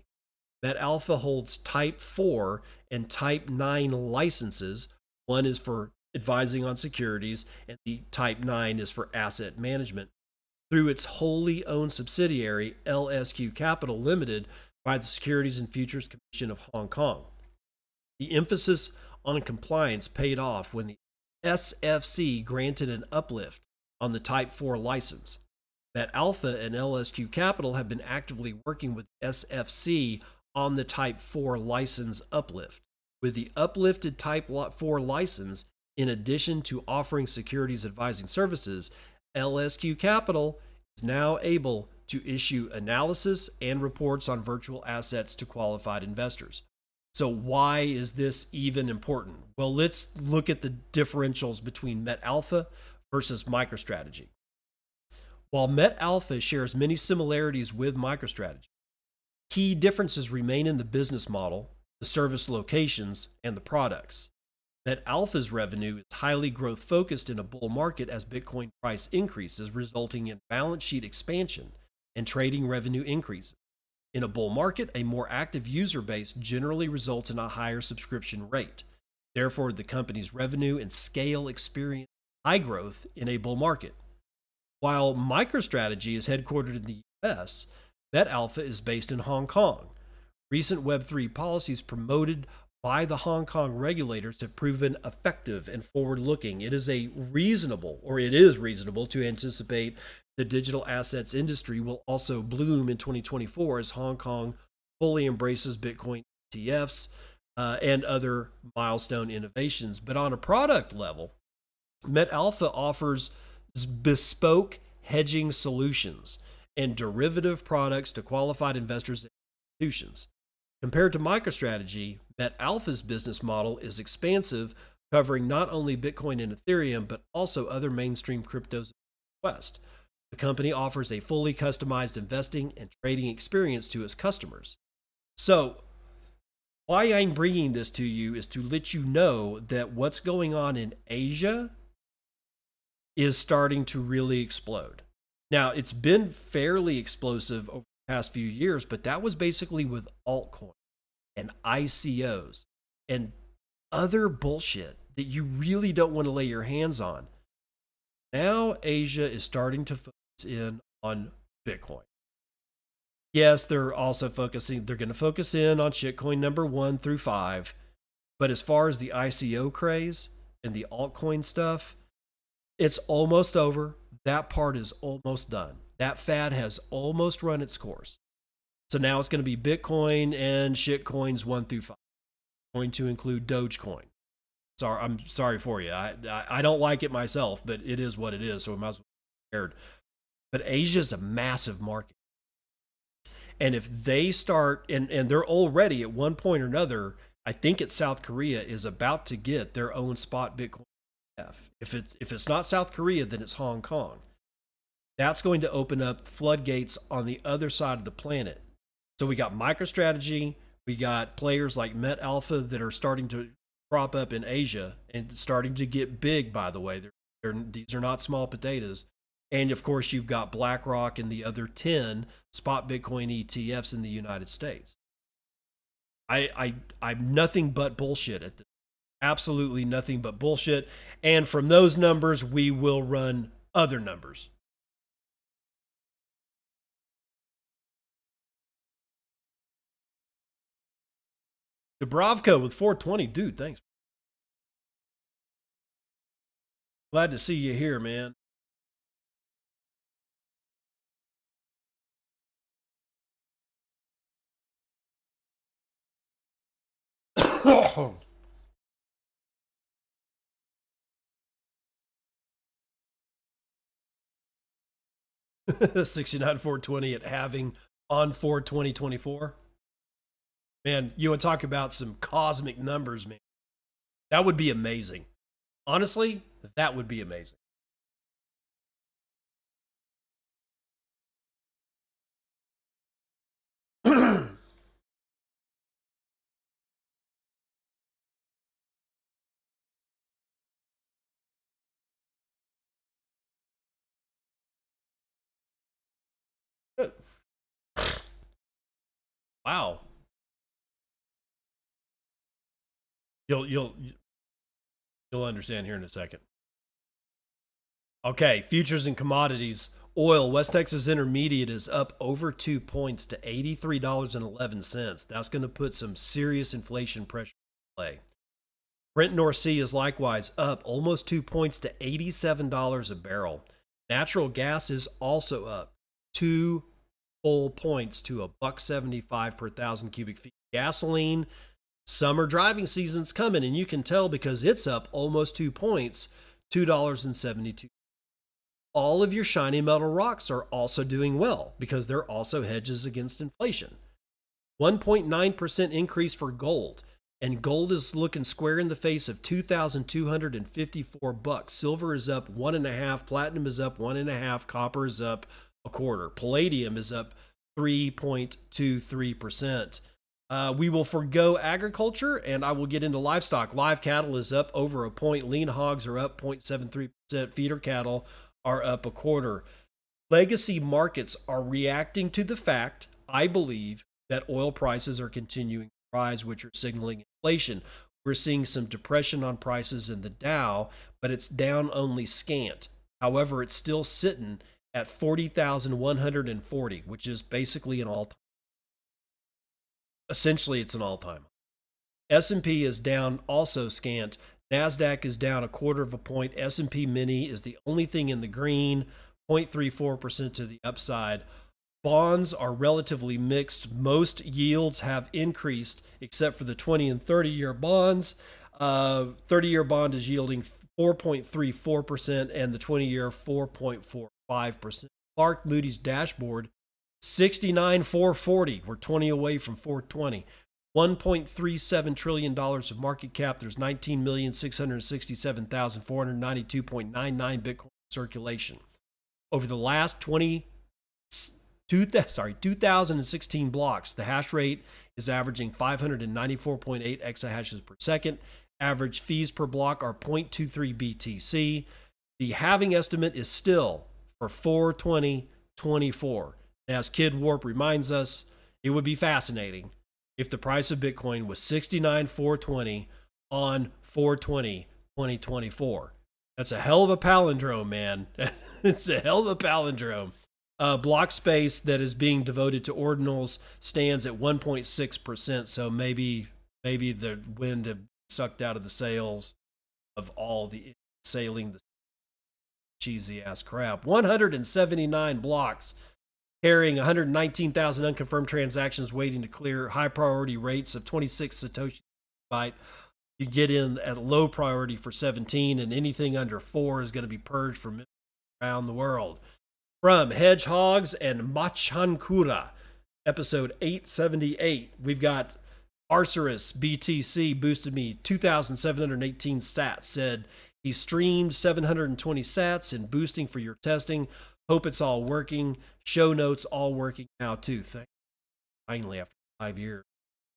Met Alpha holds Type 4 and Type 9 licenses. One is for advising on securities, and the Type 9 is for asset management. Through its wholly owned subsidiary, LSQ Capital Limited, by the Securities and Futures Commission of Hong Kong. The emphasis on compliance paid off when the SFC granted an uplift on the Type 4 license. Met Alpha and LSQ Capital have been actively working with SFC on the Type 4 license uplift. With the uplifted Type 4 license, in addition to offering securities advising services, LSQ Capital is now able to issue analysis and reports on virtual assets to qualified investors. So why is this even important? Well, let's look at the differentials between MetAlpha versus MicroStrategy. While MetAlpha shares many similarities with MicroStrategy, key differences remain in the business model, the service locations, and the products. MetAlpha's revenue is highly growth focused in a bull market as Bitcoin price increases, resulting in balance sheet expansion and trading revenue increases. In a bull market, a more active user base generally results in a higher subscription rate. Therefore, the company's revenue and scale experience high growth in a bull market. While MicroStrategy is headquartered in the US, MetAlpha is based in Hong Kong. Recent Web3 policies promoted by the Hong Kong regulators have proven effective and forward-looking. It is reasonable to anticipate the digital assets industry will also bloom in 2024 as Hong Kong fully embraces Bitcoin ETFs and other milestone innovations. But on a product level, MetAlpha offers bespoke hedging solutions and derivative products to qualified investors and institutions. Compared to MicroStrategy, MetAlpha's business model is expansive, covering not only Bitcoin and Ethereum, but also other mainstream cryptos in the West. The company offers a fully customized investing and trading experience to its customers. So, why I'm bringing this to you is to let you know that what's going on in Asia is starting to really explode. Now, it's been fairly explosive over the past few years, but that was basically with altcoin and ICOs and other bullshit that you really don't want to lay your hands on. Now, Asia is starting to focus in on Bitcoin. Yes, they're going to focus in on shitcoin number 1 through 5. But as far as the ICO craze and the altcoin stuff, it's almost over. That part is almost done. That fad has almost run its course. So now it's going to be Bitcoin and shitcoins 1 through 5. Going to include Dogecoin. I'm sorry for you. I don't like it myself, but it is what it is. So we might as well be prepared. But Asia is a massive market. And if they start, and they're already at one point or another, I think it's South Korea is about to get their own spot Bitcoin ETF. If it's not South Korea, then it's Hong Kong. That's going to open up floodgates on the other side of the planet. So we got MicroStrategy, we got players like MetAlpha that are starting to crop up in Asia and starting to get big, by the way. These are not small potatoes. And of course, you've got BlackRock and the other 10 spot Bitcoin ETFs in the United States. I'm nothing but bullshit at this. Absolutely nothing but bullshit. And from those numbers, we will run other numbers. Dubrovko with 420. Dude, thanks. Glad to see you here, man. $69,420 at halving on 4/20/24. Man, you would talk about some cosmic numbers, man. That would be amazing. Honestly, that would be amazing. Wow. You'll understand here in a second. Okay, futures and commodities. Oil, West Texas Intermediate is up over 2 points to $83.11. That's going to put some serious inflation pressure in play. Brent North Sea is likewise up almost 2 points to $87 a barrel. Natural gas is also up 2 full points to $1.75 per 1,000 cubic feet. Gasoline, summer driving season's coming, and you can tell because it's up almost 2 points, $2.72. all of your shiny metal rocks are also doing well because they're also hedges against inflation. 1.9% increase for gold. And gold is looking square in the face of $2,254. Silver is up 1.5%, platinum is up 1.5%, copper is up 1/4. Palladium is up 3.23%. We will forgo agriculture, and I will get into livestock. Live cattle is up over a point. Lean hogs are up 0.73%. Feeder cattle are up 1/4. Legacy markets are reacting to the fact, I believe, that oil prices are continuing to rise, which are signaling inflation. We're seeing some depression on prices in the Dow, but it's down only scant. However, it's still sitting at 40,140, which is basically an all-time. Essentially, it's an all-time. S&P is down also scant. NASDAQ is down 1/4 point. S&P Mini is the only thing in the green, 0.34% to the upside. Bonds are relatively mixed. Most yields have increased except for the 20 and 30-year bonds. 30-year bond is yielding 4.34% and the 20-year 4.45%. Clark Moody's dashboard, 69,440. We're 20 away from 420. $1.37 trillion of market cap. There's 19,667,492.99 Bitcoin circulation. Over the last 2016 blocks, the hash rate is averaging 594.8 exahashes per second. Average fees per block are 0.23 BTC. The halving estimate is still for 4/20/24. As Kid Warp reminds us, it would be fascinating if the price of Bitcoin was 69,420 on 4/20/2024. That's a hell of a palindrome, man. It's a hell of a palindrome. Block space that is being devoted to ordinals stands at 1.6%. So maybe the wind have sucked out of the sails of all the sailing the cheesy ass crap. 179 blocks carrying 119,000 unconfirmed transactions waiting to clear. High priority rates of 26 Satoshi byte. You get in at low priority for 17, and anything under 4 is going to be purged from around the world. From Hedgehogs and Machankura, episode 878, we've got Arcerus BTC boosted me 2,718 sats, said he streamed 720 sats and boosting for your testing. Hope it's all working. Show notes all working now too. Finally, after 5 years.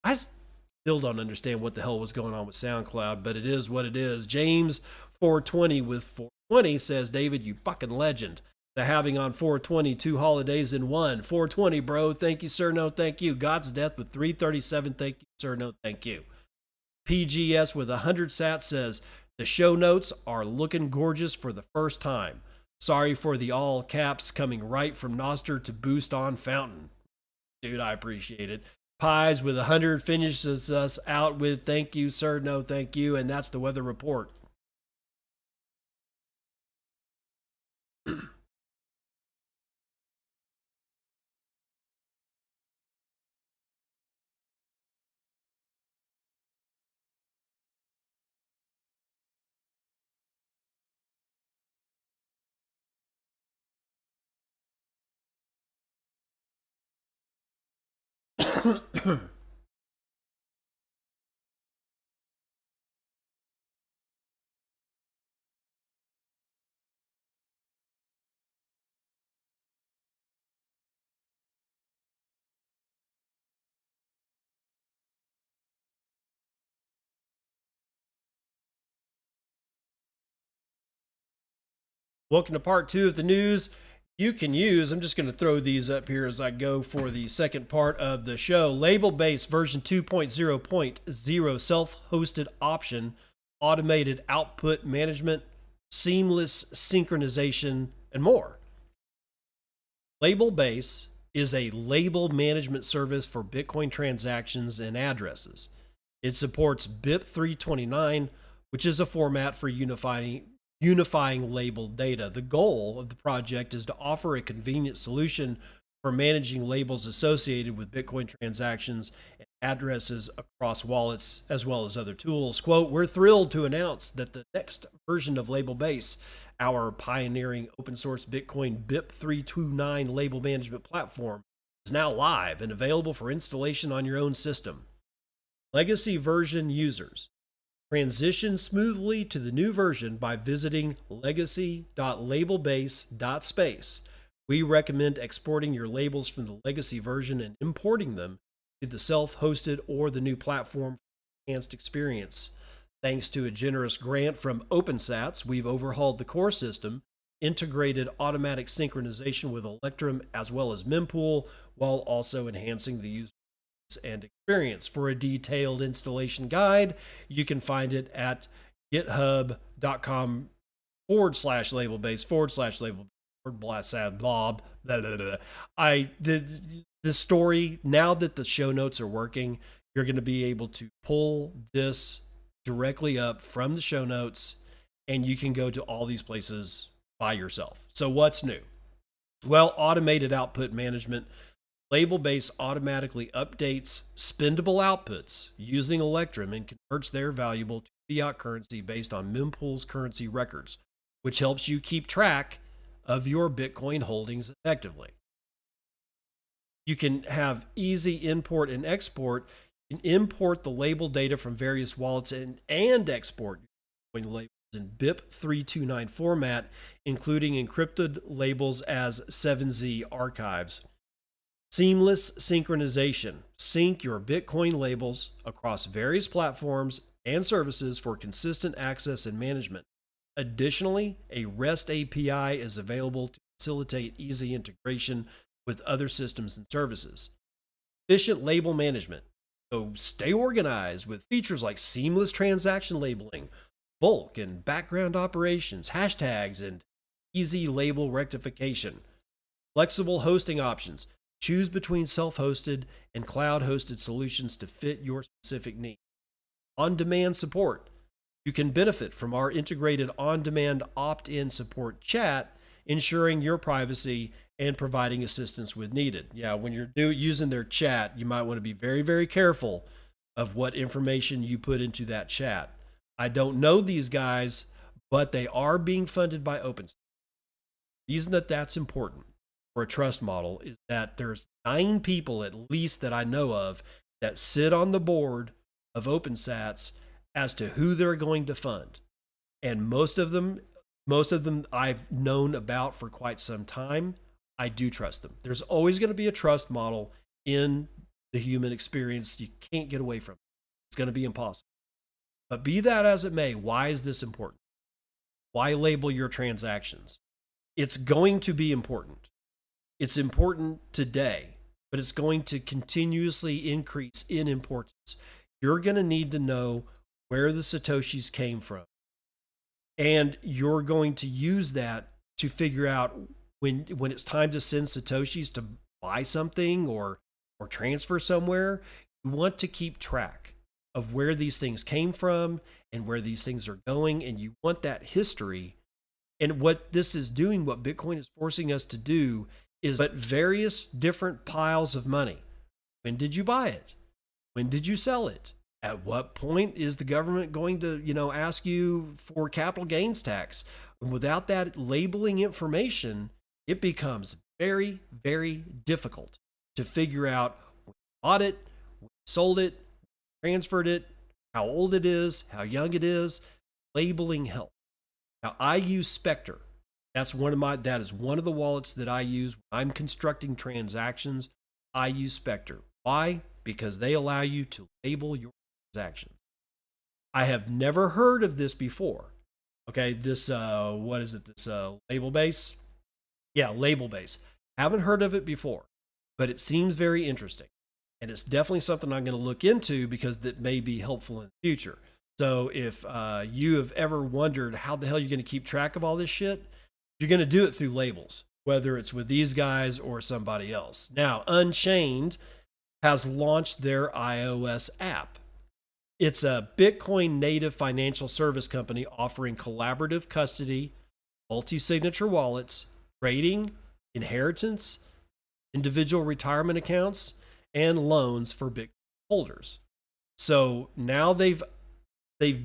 I still don't understand what the hell was going on with SoundCloud, but it is what it is. James 420 with 420 says, David, you fucking legend. The having on 420, 2 holidays in one. 420, bro. Thank you, sir. No, thank you. God's death with 337. Thank you, sir. No, thank you. PGS with 100 sats says, the show notes are looking gorgeous for the first time. Sorry for the all caps coming right from Noster to boost on Fountain. Dude, I appreciate it. Pies with 100 finishes us out with thank you, sir. No, thank you. And that's the weather report. Welcome to part 2 of the news you can use. I'm just going to throw these up here as I go for the second part of the show. Label-based version 2.0.0 self-hosted option, automated output management, seamless synchronization, and more. Label-base is a label management service for Bitcoin transactions and addresses. It supports BIP 329, which is a format for unifying labeled data. The goal of the project is to offer a convenient solution for managing labels associated with Bitcoin transactions and addresses across wallets as well as other tools. Quote, we're thrilled to announce that the next version of LabelBase, our pioneering open source Bitcoin BIP329 label management platform, is now live and available for installation on your own system. Legacy version users transition smoothly to the new version by visiting legacy.labelbase.space. We recommend exporting your labels from the legacy version and importing them to the self-hosted or the new platform for enhanced experience. Thanks to a generous grant from OpenSats, we've overhauled the core system, integrated automatic synchronization with Electrum as well as mempool, while also enhancing the user and experience. For a detailed installation guide, you can find it at github.com/labelbase/label Bob. The story, now that the show notes are working, you're going to be able to pull this directly up from the show notes, and you can go to all these places by yourself. So what's new? Well, automated output management. LabelBase automatically updates spendable outputs using Electrum and converts their valuable to fiat currency based on mempool's currency records, which helps you keep track of your Bitcoin holdings effectively. You can have easy import and export. You can import the label data from various wallets and export Bitcoin labels in BIP329 format, including encrypted labels as 7Z archives. Seamless synchronization. Sync your Bitcoin labels across various platforms and services for consistent access and management. Additionally, a REST API is available to facilitate easy integration with other systems and services. Efficient label management. So stay organized with features like seamless transaction labeling, bulk and background operations, hashtags, and easy label rectification. Flexible hosting options. Choose between self-hosted and cloud-hosted solutions to fit your specific needs. On-demand support. You can benefit from our integrated on-demand opt-in support chat, ensuring your privacy and providing assistance when needed. Yeah, when you're using their chat, you might want to be very, very careful of what information you put into that chat. I don't know these guys, but they are being funded by OpenStack. The reason that that's important for a trust model is that there's 9 people at least that I know of that sit on the board of OpenSats as to who they're going to fund. And most of them I've known about for quite some time. I do trust them. There's always going to be a trust model in the human experience. You can't get away from it. It's going to be impossible. But be that as it may, why is this important? Why label your transactions? It's going to be important. It's important today, but it's going to continuously increase in importance. You're going to need to know where the Satoshis came from. And you're going to use that to figure out when it's time to send Satoshis to buy something or transfer somewhere. You want to keep track of where these things came from and where these things are going. And you want that history. And what this is doing, what Bitcoin is forcing us to do, is but various different piles of money. When did you buy it? When did you sell it? At what point is the government going to, ask you for capital gains tax? And without that labeling information, it becomes very, very difficult to figure out when you bought it, when you sold it, transferred it, how old it is, how young it is. Labeling helps. Now, I use Spectre. That is one of the wallets that I use when I'm constructing transactions. I use Spectre. Why? Because they allow you to label your transactions. I have never heard of this before. Okay, this what is it? This LabelBase? Yeah, LabelBase. Haven't heard of it before, but it seems very interesting. And it's definitely something I'm going to look into because that may be helpful in the future. So if you have ever wondered how the hell you're going to keep track of all this shit, you're going to do it through labels, whether it's with these guys or somebody else. Now, Unchained has launched their iOS app. It's a Bitcoin native financial service company offering collaborative custody, multi-signature wallets, trading, inheritance, individual retirement accounts, and loans for Bitcoin holders. So now they've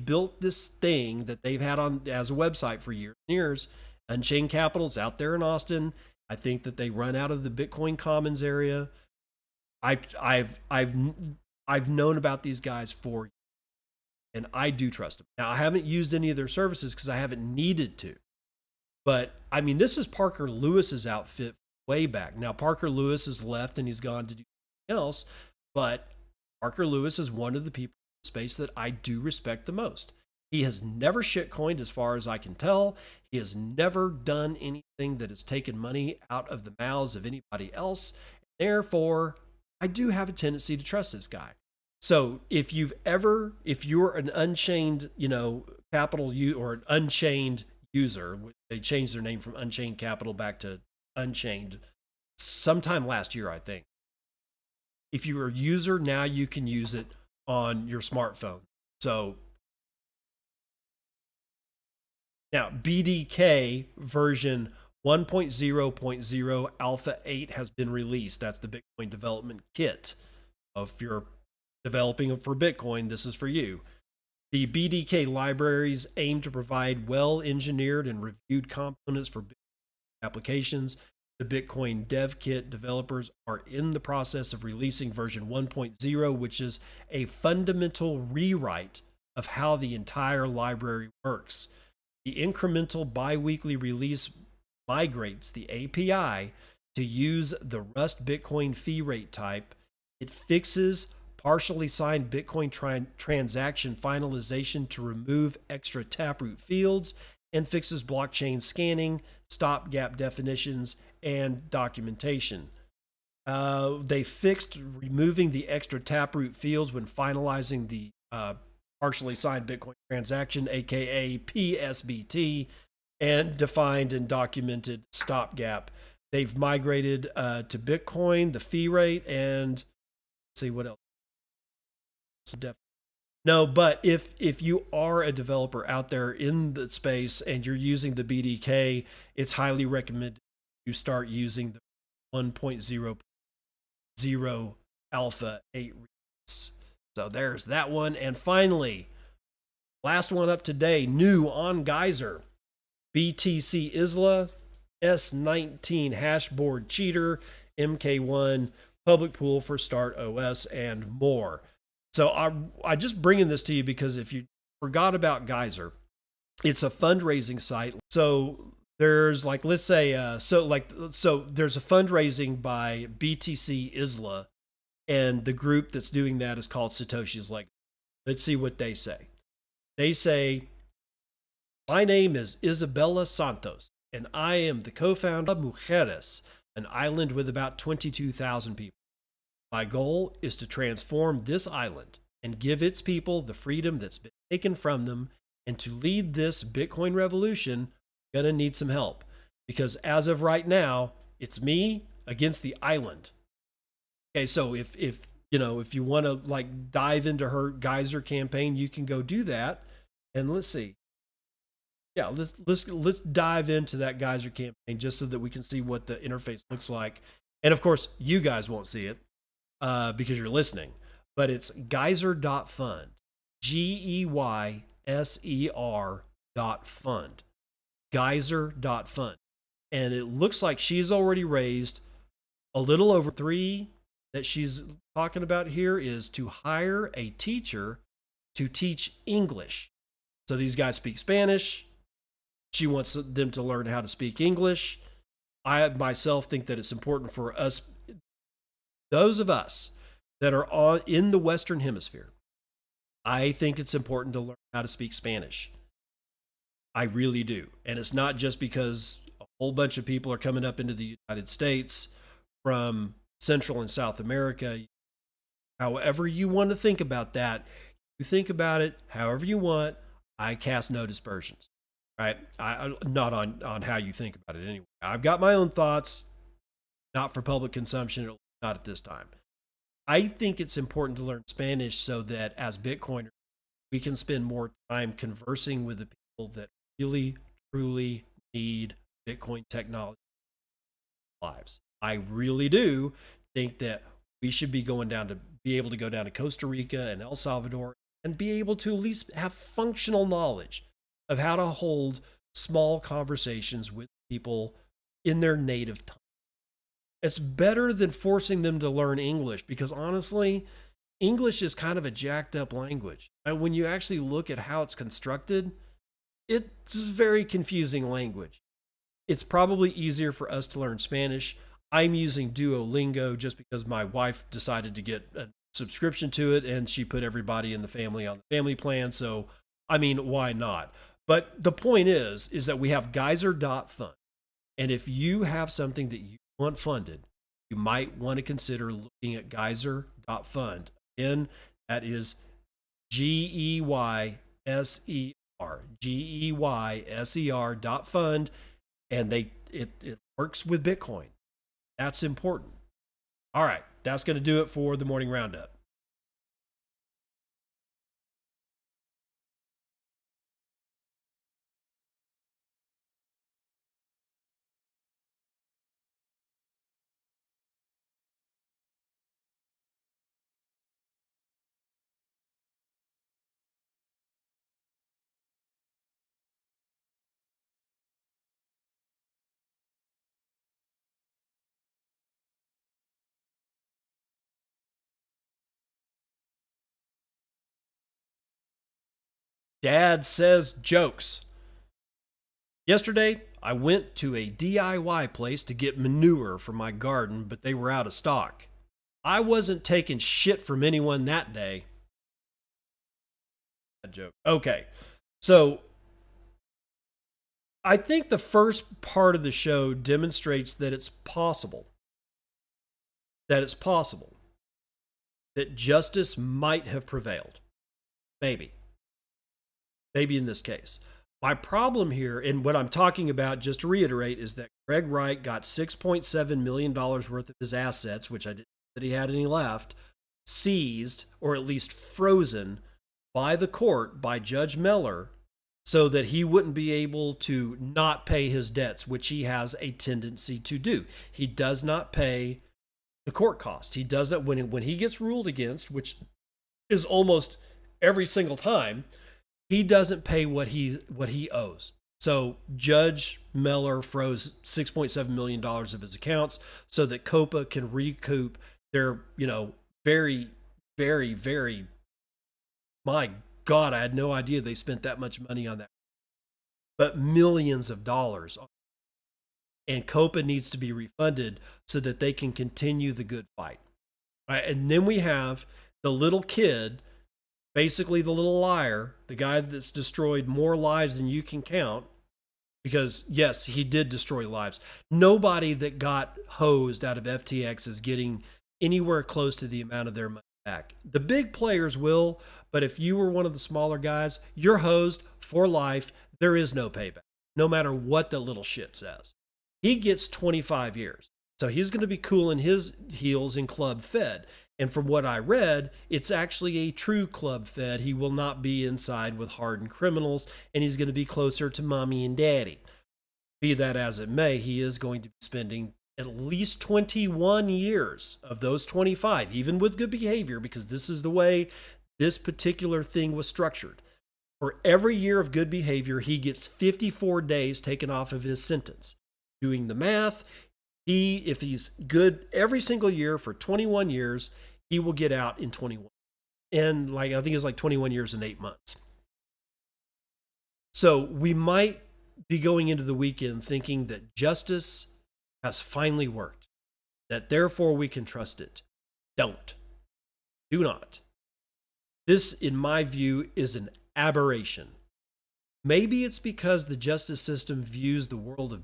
built this thing that they've had on as a website for years and years. Unchained Capital's out there in Austin. I think that they run out of the Bitcoin Commons area. I've known about these guys for years, and I do trust them. Now, I haven't used any of their services because I haven't needed to. But I mean, this is Parker Lewis's outfit way back. Now, Parker Lewis has left and he's gone to do something else, but Parker Lewis is one of the people in the space that I do respect the most. He has never shitcoined as far as I can tell. He has never done anything that has taken money out of the mouths of anybody else. Therefore, I do have a tendency to trust this guy. So if you're an Unchained, Capital or an Unchained user, they changed their name from Unchained Capital back to Unchained sometime last year, I think. If you're a user, now you can use it on your smartphone. So now BDK version 1.0.0 Alpha 8 has been released. That's the Bitcoin development kit. If you're developing for Bitcoin, this is for you. The BDK libraries aim to provide well-engineered and reviewed components for Bitcoin applications. The Bitcoin Dev Kit developers are in the process of releasing version 1.0, which is a fundamental rewrite of how the entire library works. The incremental bi-weekly release migrates the API to use the Rust Bitcoin fee rate type. It fixes partially signed Bitcoin transaction finalization to remove extra taproot fields, and fixes blockchain scanning, stopgap definitions, and documentation. They fixed removing the extra taproot fields when finalizing the partially signed Bitcoin transaction, aka PSBT, and defined and documented stopgap. They've migrated to Bitcoin, the fee rate, and let's see what else. No, but if you are a developer out there in the space and you're using the BDK, it's highly recommended you start using the 1.0 Alpha 8 release. So there's that one. And finally, last one up today, new on Geyser, BTC Isla S19 hashboard cheater, MK1 public pool for Start OS, and more. So I just bringing this to you because if you forgot about Geyser, it's a fundraising site. So there's like, let's say, so there's a fundraising by BTC Isla, and the group that's doing that is called Satoshi's Legacy. Let's see what they say. They say, my name is Isabella Santos, and I am the co-founder of Mujeres, an island with about 22,000 people. My goal is to transform this island and give its people the freedom that's been taken from them. And to lead this Bitcoin revolution, I'm gonna need some help, because as of right now, it's me against the island. Okay, so if you want to like dive into her Geyser campaign, you can go do that. And let's see. Yeah, let's dive into that Geyser campaign just so that we can see what the interface looks like. And of course, you guys won't see it because you're listening, but it's geyser.fund, GEYSER.fund, geyser.fund. And it looks like she's already raised a little over 3 that she's talking about here is to hire a teacher to teach English. So these guys speak Spanish. She wants them to learn how to speak English. I myself think that it's important for us, those of us that are in the Western Hemisphere, I think it's important to learn how to speak Spanish. I really do. And it's not just because a whole bunch of people are coming up into the United States from Central and South America. However you want to think about that, you think about it however you want. I cast no dispersions, right? I not on how you think about it anyway. I've got my own thoughts, not for public consumption, not at this time. I think it's important to learn Spanish so that as Bitcoiners, we can spend more time conversing with the people that really, truly need Bitcoin technology in their lives. I really do think that we should be going down to be able to go down to Costa Rica and El Salvador and be able to at least have functional knowledge of how to hold small conversations with people in their native tongue. It's better than forcing them to learn English, because honestly, English is kind of a jacked up language. And when you actually look at how it's constructed, it's a very confusing language. It's probably easier for us to learn Spanish. I'm using Duolingo just because my wife decided to get a subscription to it and she put everybody in the family on the family plan. So, I mean, why not? But the point is that we have Geyser.fund. And if you have something that you want funded, you might want to consider looking at Geyser.fund. Again, that is Geyser, Geyser.fund. And it works with Bitcoin. That's important. All right, that's going to do it for the morning roundup. Dad says jokes. Yesterday, I went to a DIY place to get manure for my garden, but they were out of stock. I wasn't taking shit from anyone that day. That joke. Okay, so I think the first part of the show demonstrates that it's possible. That justice might have prevailed. Maybe in this case. My problem here, and what I'm talking about, just to reiterate, is that Greg Wright got $6.7 million worth of his assets, which I didn't know that he had any left, seized, or at least frozen by the court, by Judge Miller, so that he wouldn't be able to not pay his debts, which he has a tendency to do. He does not pay the court cost. He does not, when he gets ruled against, which is almost every single time, he doesn't pay what he owes. So Judge Miller froze $6.7 million of his accounts so that Copa can recoup their, very, very, very, my God, I had no idea they spent that much money on that. But millions of dollars. And Copa needs to be refunded so that they can continue the good fight. Right? And then we have the little kid, basically the little liar, the guy that's destroyed more lives than you can count, because yes, he did destroy lives. Nobody that got hosed out of FTX is getting anywhere close to the amount of their money back. The big players will, but if you were one of the smaller guys, you're hosed for life. There is no payback, no matter what the little shit says. He gets 25 years. So he's going to be cooling his heels in Club Fed. And from what I read, it's actually a true Club Fed. He will not be inside with hardened criminals, and he's going to be closer to mommy and daddy. Be that as it may, he is going to be spending at least 21 years of those 25, even with good behavior, because this is the way this particular thing was structured. For every year of good behavior, he gets 54 days taken off of his sentence. Doing the math, if he's good every single year for 21 years, he will get out in 21. And I think it's 21 years and 8 months. So we might be going into the weekend thinking that justice has finally worked, that therefore we can trust it. Don't. Do not. This, in my view, is an aberration. Maybe it's because the justice system views the world of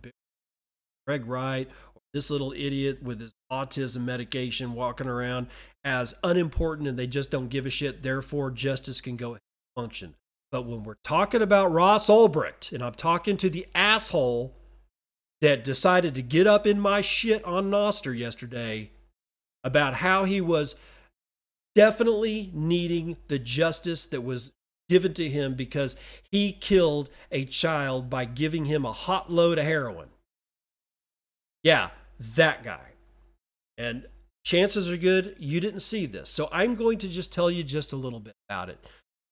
Greg Wright, or this little idiot with his autism medication walking around, as unimportant, and they just don't give a shit. Therefore, justice can go ahead and function. But when we're talking about Ross Ulbricht, and I'm talking to the asshole that decided to get up in my shit on Nostr yesterday about how he was definitely needing the justice that was given to him because he killed a child by giving him a hot load of heroin. Yeah, that guy. And chances are good you didn't see this. So I'm going to just tell you just a little bit about it.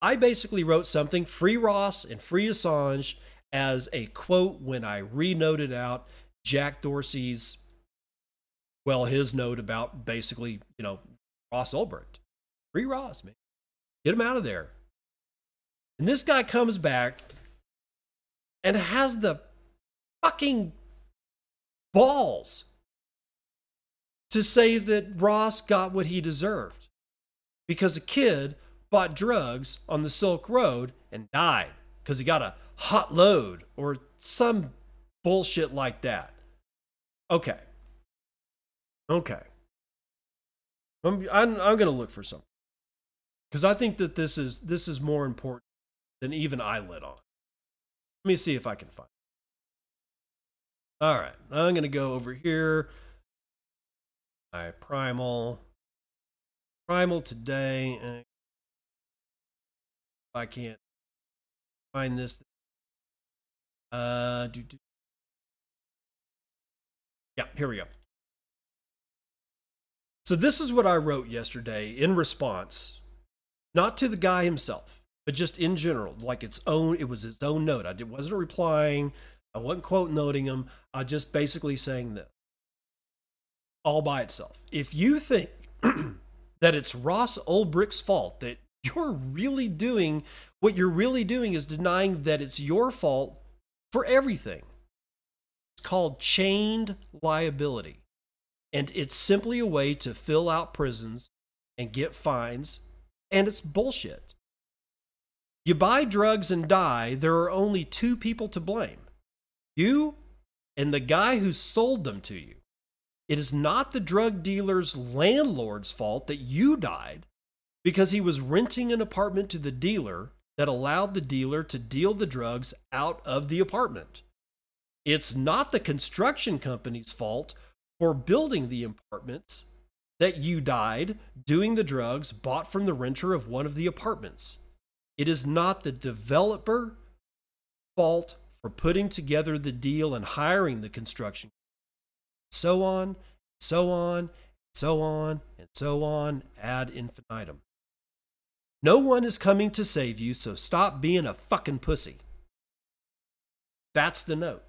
I basically wrote something, free Ross and free Assange, as a quote when I re-noted out Jack Dorsey's, well, his note about basically, Ross Ulbricht. Free Ross, man. Get him out of there. And this guy comes back and has the fucking balls to say that Ross got what he deserved because a kid bought drugs on the Silk Road and died because he got a hot load or some bullshit like that. Okay. I'm going to look for something because I think that this is more important than even I let on. Let me see if I can find it. All right, I'm going to go over here. My Primal today. If I can't find this. Yeah, here we go. So this is what I wrote yesterday in response, not to the guy himself, but just in general, like it was its own note. I wasn't replying. I wasn't quote noting him. I just basically saying this all by itself. If you think that it's Ross Ulbricht's fault, that you're really doing, what you're really doing is denying that it's your fault for everything. It's called chained liability. And it's simply a way to fill out prisons and get fines. And it's bullshit. You buy drugs and die, there are only two people to blame. You and the guy who sold them to you. It is not the drug dealer's landlord's fault that you died because he was renting an apartment to the dealer that allowed the dealer to deal the drugs out of the apartment. It's not the construction company's fault for building the apartments that you died doing the drugs bought from the renter of one of the apartments. It is not the developer's fault for putting together the deal and hiring the construction. So on, so on, so on, and so on, ad infinitum. No one is coming to save you, so stop being a fucking pussy. That's the note.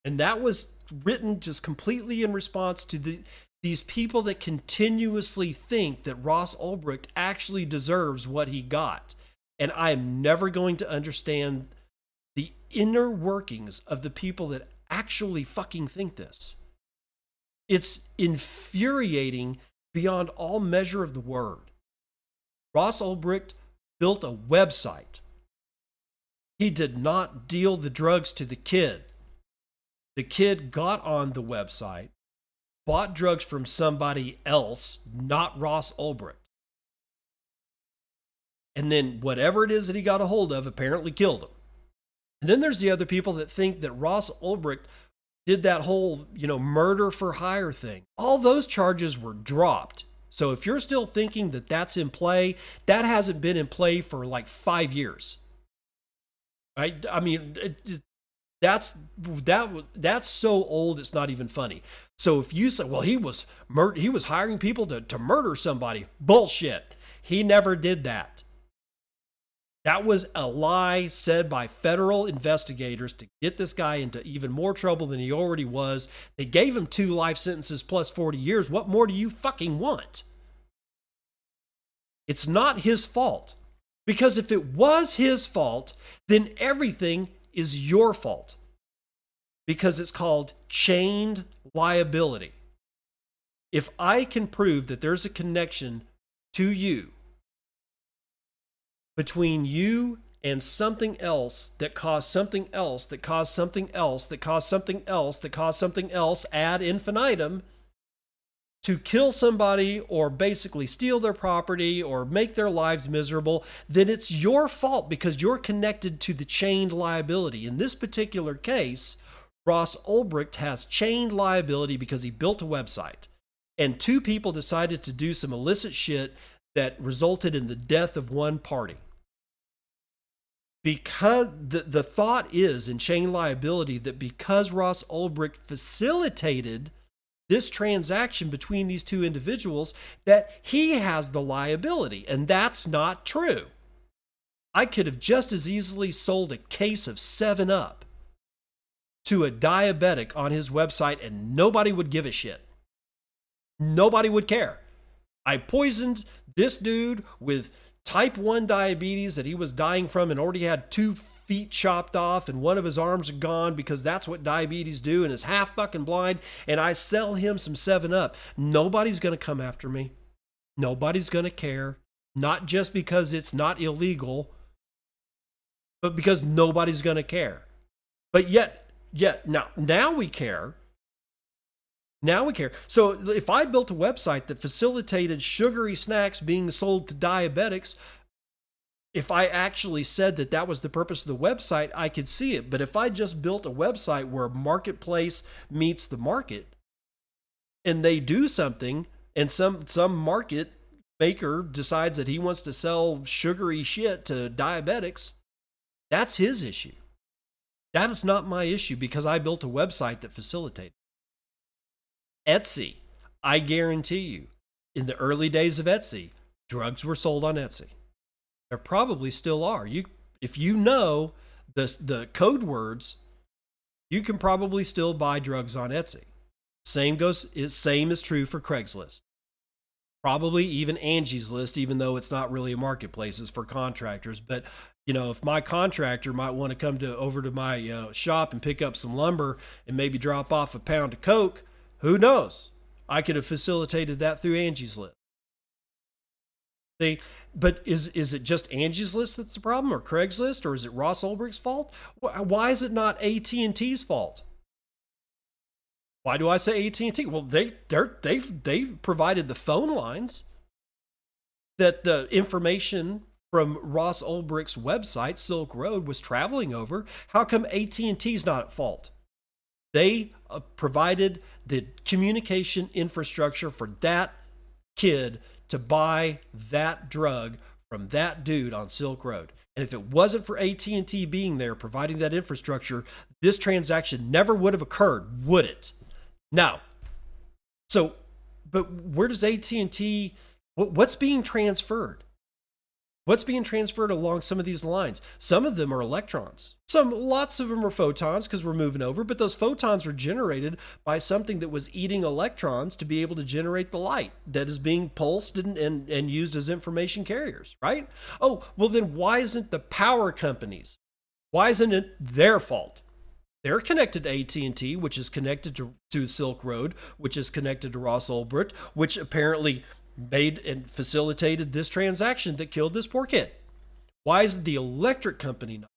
And that was written just completely in response to these people that continuously think that Ross Ulbricht actually deserves what he got. And I am never going to understand the inner workings of the people that actually fucking think this. It's infuriating beyond all measure of the word. Ross Ulbricht built a website. He did not deal the drugs to the kid. The kid got on the website, bought drugs from somebody else, not Ross Ulbricht. And then whatever it is that he got a hold of apparently killed him. And then there's the other people that think that Ross Ulbricht did that whole, murder for hire thing. All those charges were dropped. So if you're still thinking that that's in play, that hasn't been in play for like 5 years. Right? I mean, that's so old it's not even funny. So if you say, well, he was hiring people to murder somebody, bullshit. He never did that. That was a lie said by federal investigators to get this guy into even more trouble than he already was. They gave him 2 life sentences plus 40 years. What more do you fucking want? It's not his fault. Because if it was his fault, then everything is your fault. Because it's called chained liability. If I can prove that there's a connection to you, between you and something else that caused something else, that caused something else, that caused something else, that caused something else ad infinitum, to kill somebody or basically steal their property or make their lives miserable, then it's your fault because you're connected to the chained liability. In this particular case, Ross Ulbricht has chained liability because he built a website and 2 people decided to do some illicit shit that resulted in the death of one party. Because the thought is in chain liability that because Ross Ulbricht facilitated this transaction between these two individuals that he has the liability. And that's not true. I could have just as easily sold a case of 7-Up to a diabetic on his website and nobody would give a shit. Nobody would care. I poisoned this dude with type 1 diabetes that he was dying from and already had 2 feet chopped off and one of his arms gone because that's what diabetes do and is half fucking blind, and I sell him some 7-Up. Nobody's going to come after me. Nobody's going to care. Not just because it's not illegal, but because nobody's going to care. But yet now we care. Now we care. So if I built a website that facilitated sugary snacks being sold to diabetics, if I actually said that that was the purpose of the website, I could see it. But if I just built a website where marketplace meets the market and they do something and some market maker decides that he wants to sell sugary shit to diabetics, that's his issue. That is not my issue because I built a website that facilitated. Etsy, I guarantee you, in the early days of Etsy, drugs were sold on Etsy. There probably still are. If you know the code words, you can probably still buy drugs on Etsy. Same is true for Craigslist. Probably even Angie's List, even though it's not really a marketplace, it's for contractors. But if my contractor might want to come over to my shop and pick up some lumber and maybe drop off a pound of coke, who knows? I could have facilitated that through Angie's List. But is it just Angie's List that's the problem, or Craigslist, or is it Ross Ulbricht's fault? Why is it not AT&T's fault? Why do I say AT&T? Well, they provided the phone lines that the information from Ross Ulbricht's website, Silk Road, was traveling over. How come AT&T's not at fault? They provided the communication infrastructure for that kid to buy that drug from that dude on Silk Road. And if it wasn't for AT&T being there providing that infrastructure, this transaction never would have occurred, would it? Now, but where does AT&T, what's being transferred? What's being transferred along some of these lines? Some of them are electrons. Lots of them are photons because we're moving over, but those photons were generated by something that was eating electrons to be able to generate the light that is being pulsed and used as information carriers, right? Oh, well then why isn't the power companies, why isn't it their fault? They're connected to AT&T, which is connected to Silk Road, which is connected to Ross Ulbricht, which apparently made and facilitated this transaction that killed this poor kid. Why is the electric company not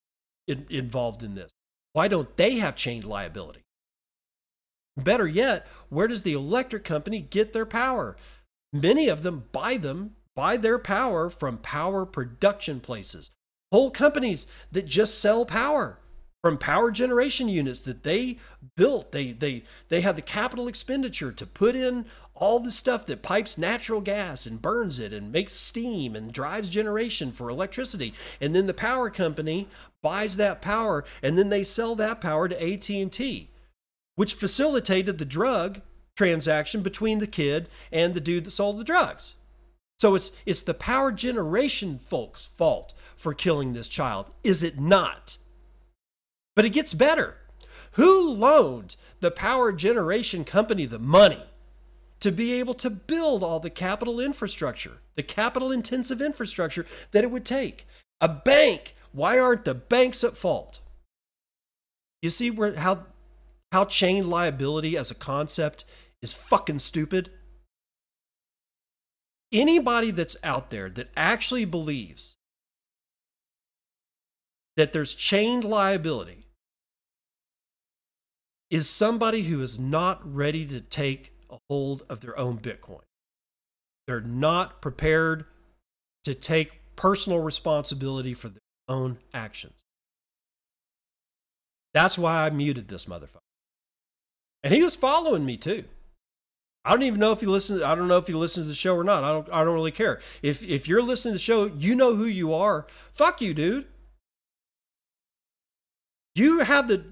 involved in this? Why don't they have chain liability? Better yet, where does the electric company get their power? Many of them buy their power from power production places. Whole companies that just sell power from power generation units that they built. They had the capital expenditure to put in all the stuff that pipes natural gas and burns it and makes steam and drives generation for electricity. And then the power company buys that power and then they sell that power to AT&T, which facilitated the drug transaction between the kid and the dude that sold the drugs. So it's the power generation folks' fault for killing this child, is it not? But it gets better. Who loaned the power generation company the money to be able to build all the capital infrastructure, the capital intensive infrastructure that it would take? A bank. Why aren't the banks at fault? You see how chain liability as a concept is fucking stupid? Anybody that's out there that actually believes that there's chain liability is somebody who is not ready to take a hold of their own Bitcoin. They're not prepared to take personal responsibility for their own actions. That's why I muted this motherfucker. And he was following me too. I don't even know if he listens. I don't know if he listens to the show or not. I don't really care. If you're listening to the show, you know who you are. Fuck you, dude. You have the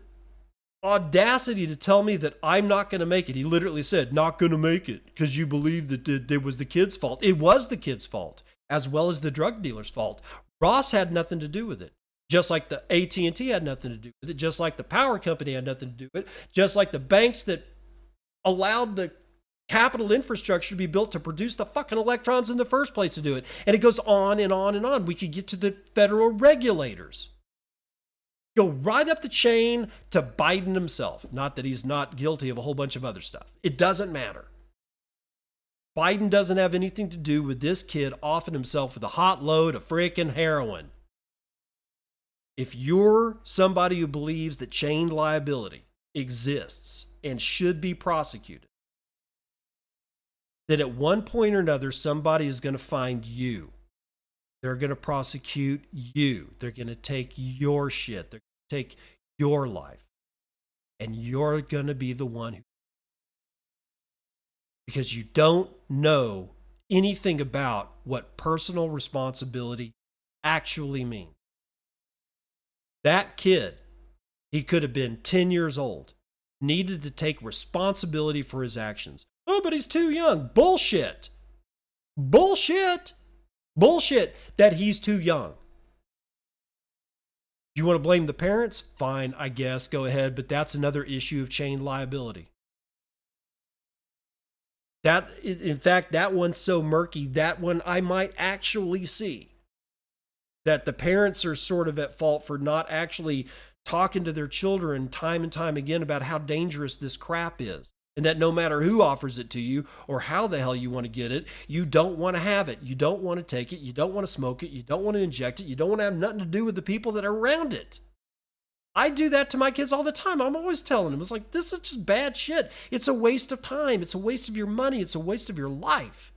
audacity to tell me that I'm not going to make it. He literally said, not going to make it because you believe that it was the kid's fault. It was the kid's fault, as well as the drug dealer's fault. Ross had nothing to do with it. Just like the AT&T had nothing to do with it. Just like the power company had nothing to do with it. Just like the banks that allowed the capital infrastructure to be built to produce the fucking electrons in the first place to do it. And it goes on and on and on. We could get to the federal regulators. Go right up the chain to Biden himself. Not that he's not guilty of a whole bunch of other stuff. It doesn't matter. Biden doesn't have anything to do with this kid offing himself with a hot load of freaking heroin. If you're somebody who believes that chain liability exists and should be prosecuted, then at one point or another, somebody is going to find you. They're going to prosecute you. They're going to take your shit. They're going to take your life. And you're going to be the one who... Because you don't know anything about what personal responsibility actually means. That kid, he could have been 10 years old, needed to take responsibility for his actions. Oh, but he's too young. Bullshit. Bullshit. Bullshit that he's too young. Do you want to blame the parents? Fine, I guess. Go ahead. But that's another issue of chain liability. In fact, that one's so murky, that one I might actually see. That the parents are sort of at fault for not actually talking to their children time and time again about how dangerous this crap is. And that no matter who offers it to you or how the hell you want to get it, you don't want to have it. You don't want to take it. You don't want to smoke it. You don't want to inject it. You don't want to have nothing to do with the people that are around it. I do that to my kids all the time. I'm always telling them, it's like, this is just bad shit. It's a waste of time. It's a waste of your money. It's a waste of your life.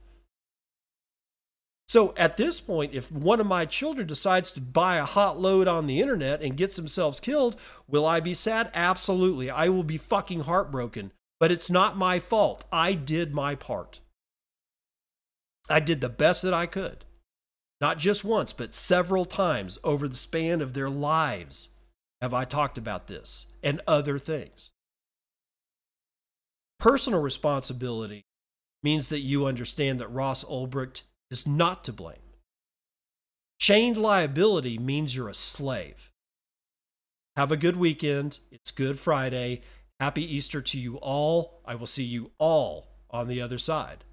So at this point, if one of my children decides to buy a hot load on the internet and gets themselves killed, will I be sad? Absolutely. I will be fucking heartbroken. But it's not my fault. I did my part. I did the best that I could. Not just once, but several times over the span of their lives have I talked about this and other things. Personal responsibility means that you understand that Ross Ulbricht is not to blame. Chained liability means you're a slave. Have a good weekend. It's Good Friday. Happy Easter to you all. I will see you all on the other side.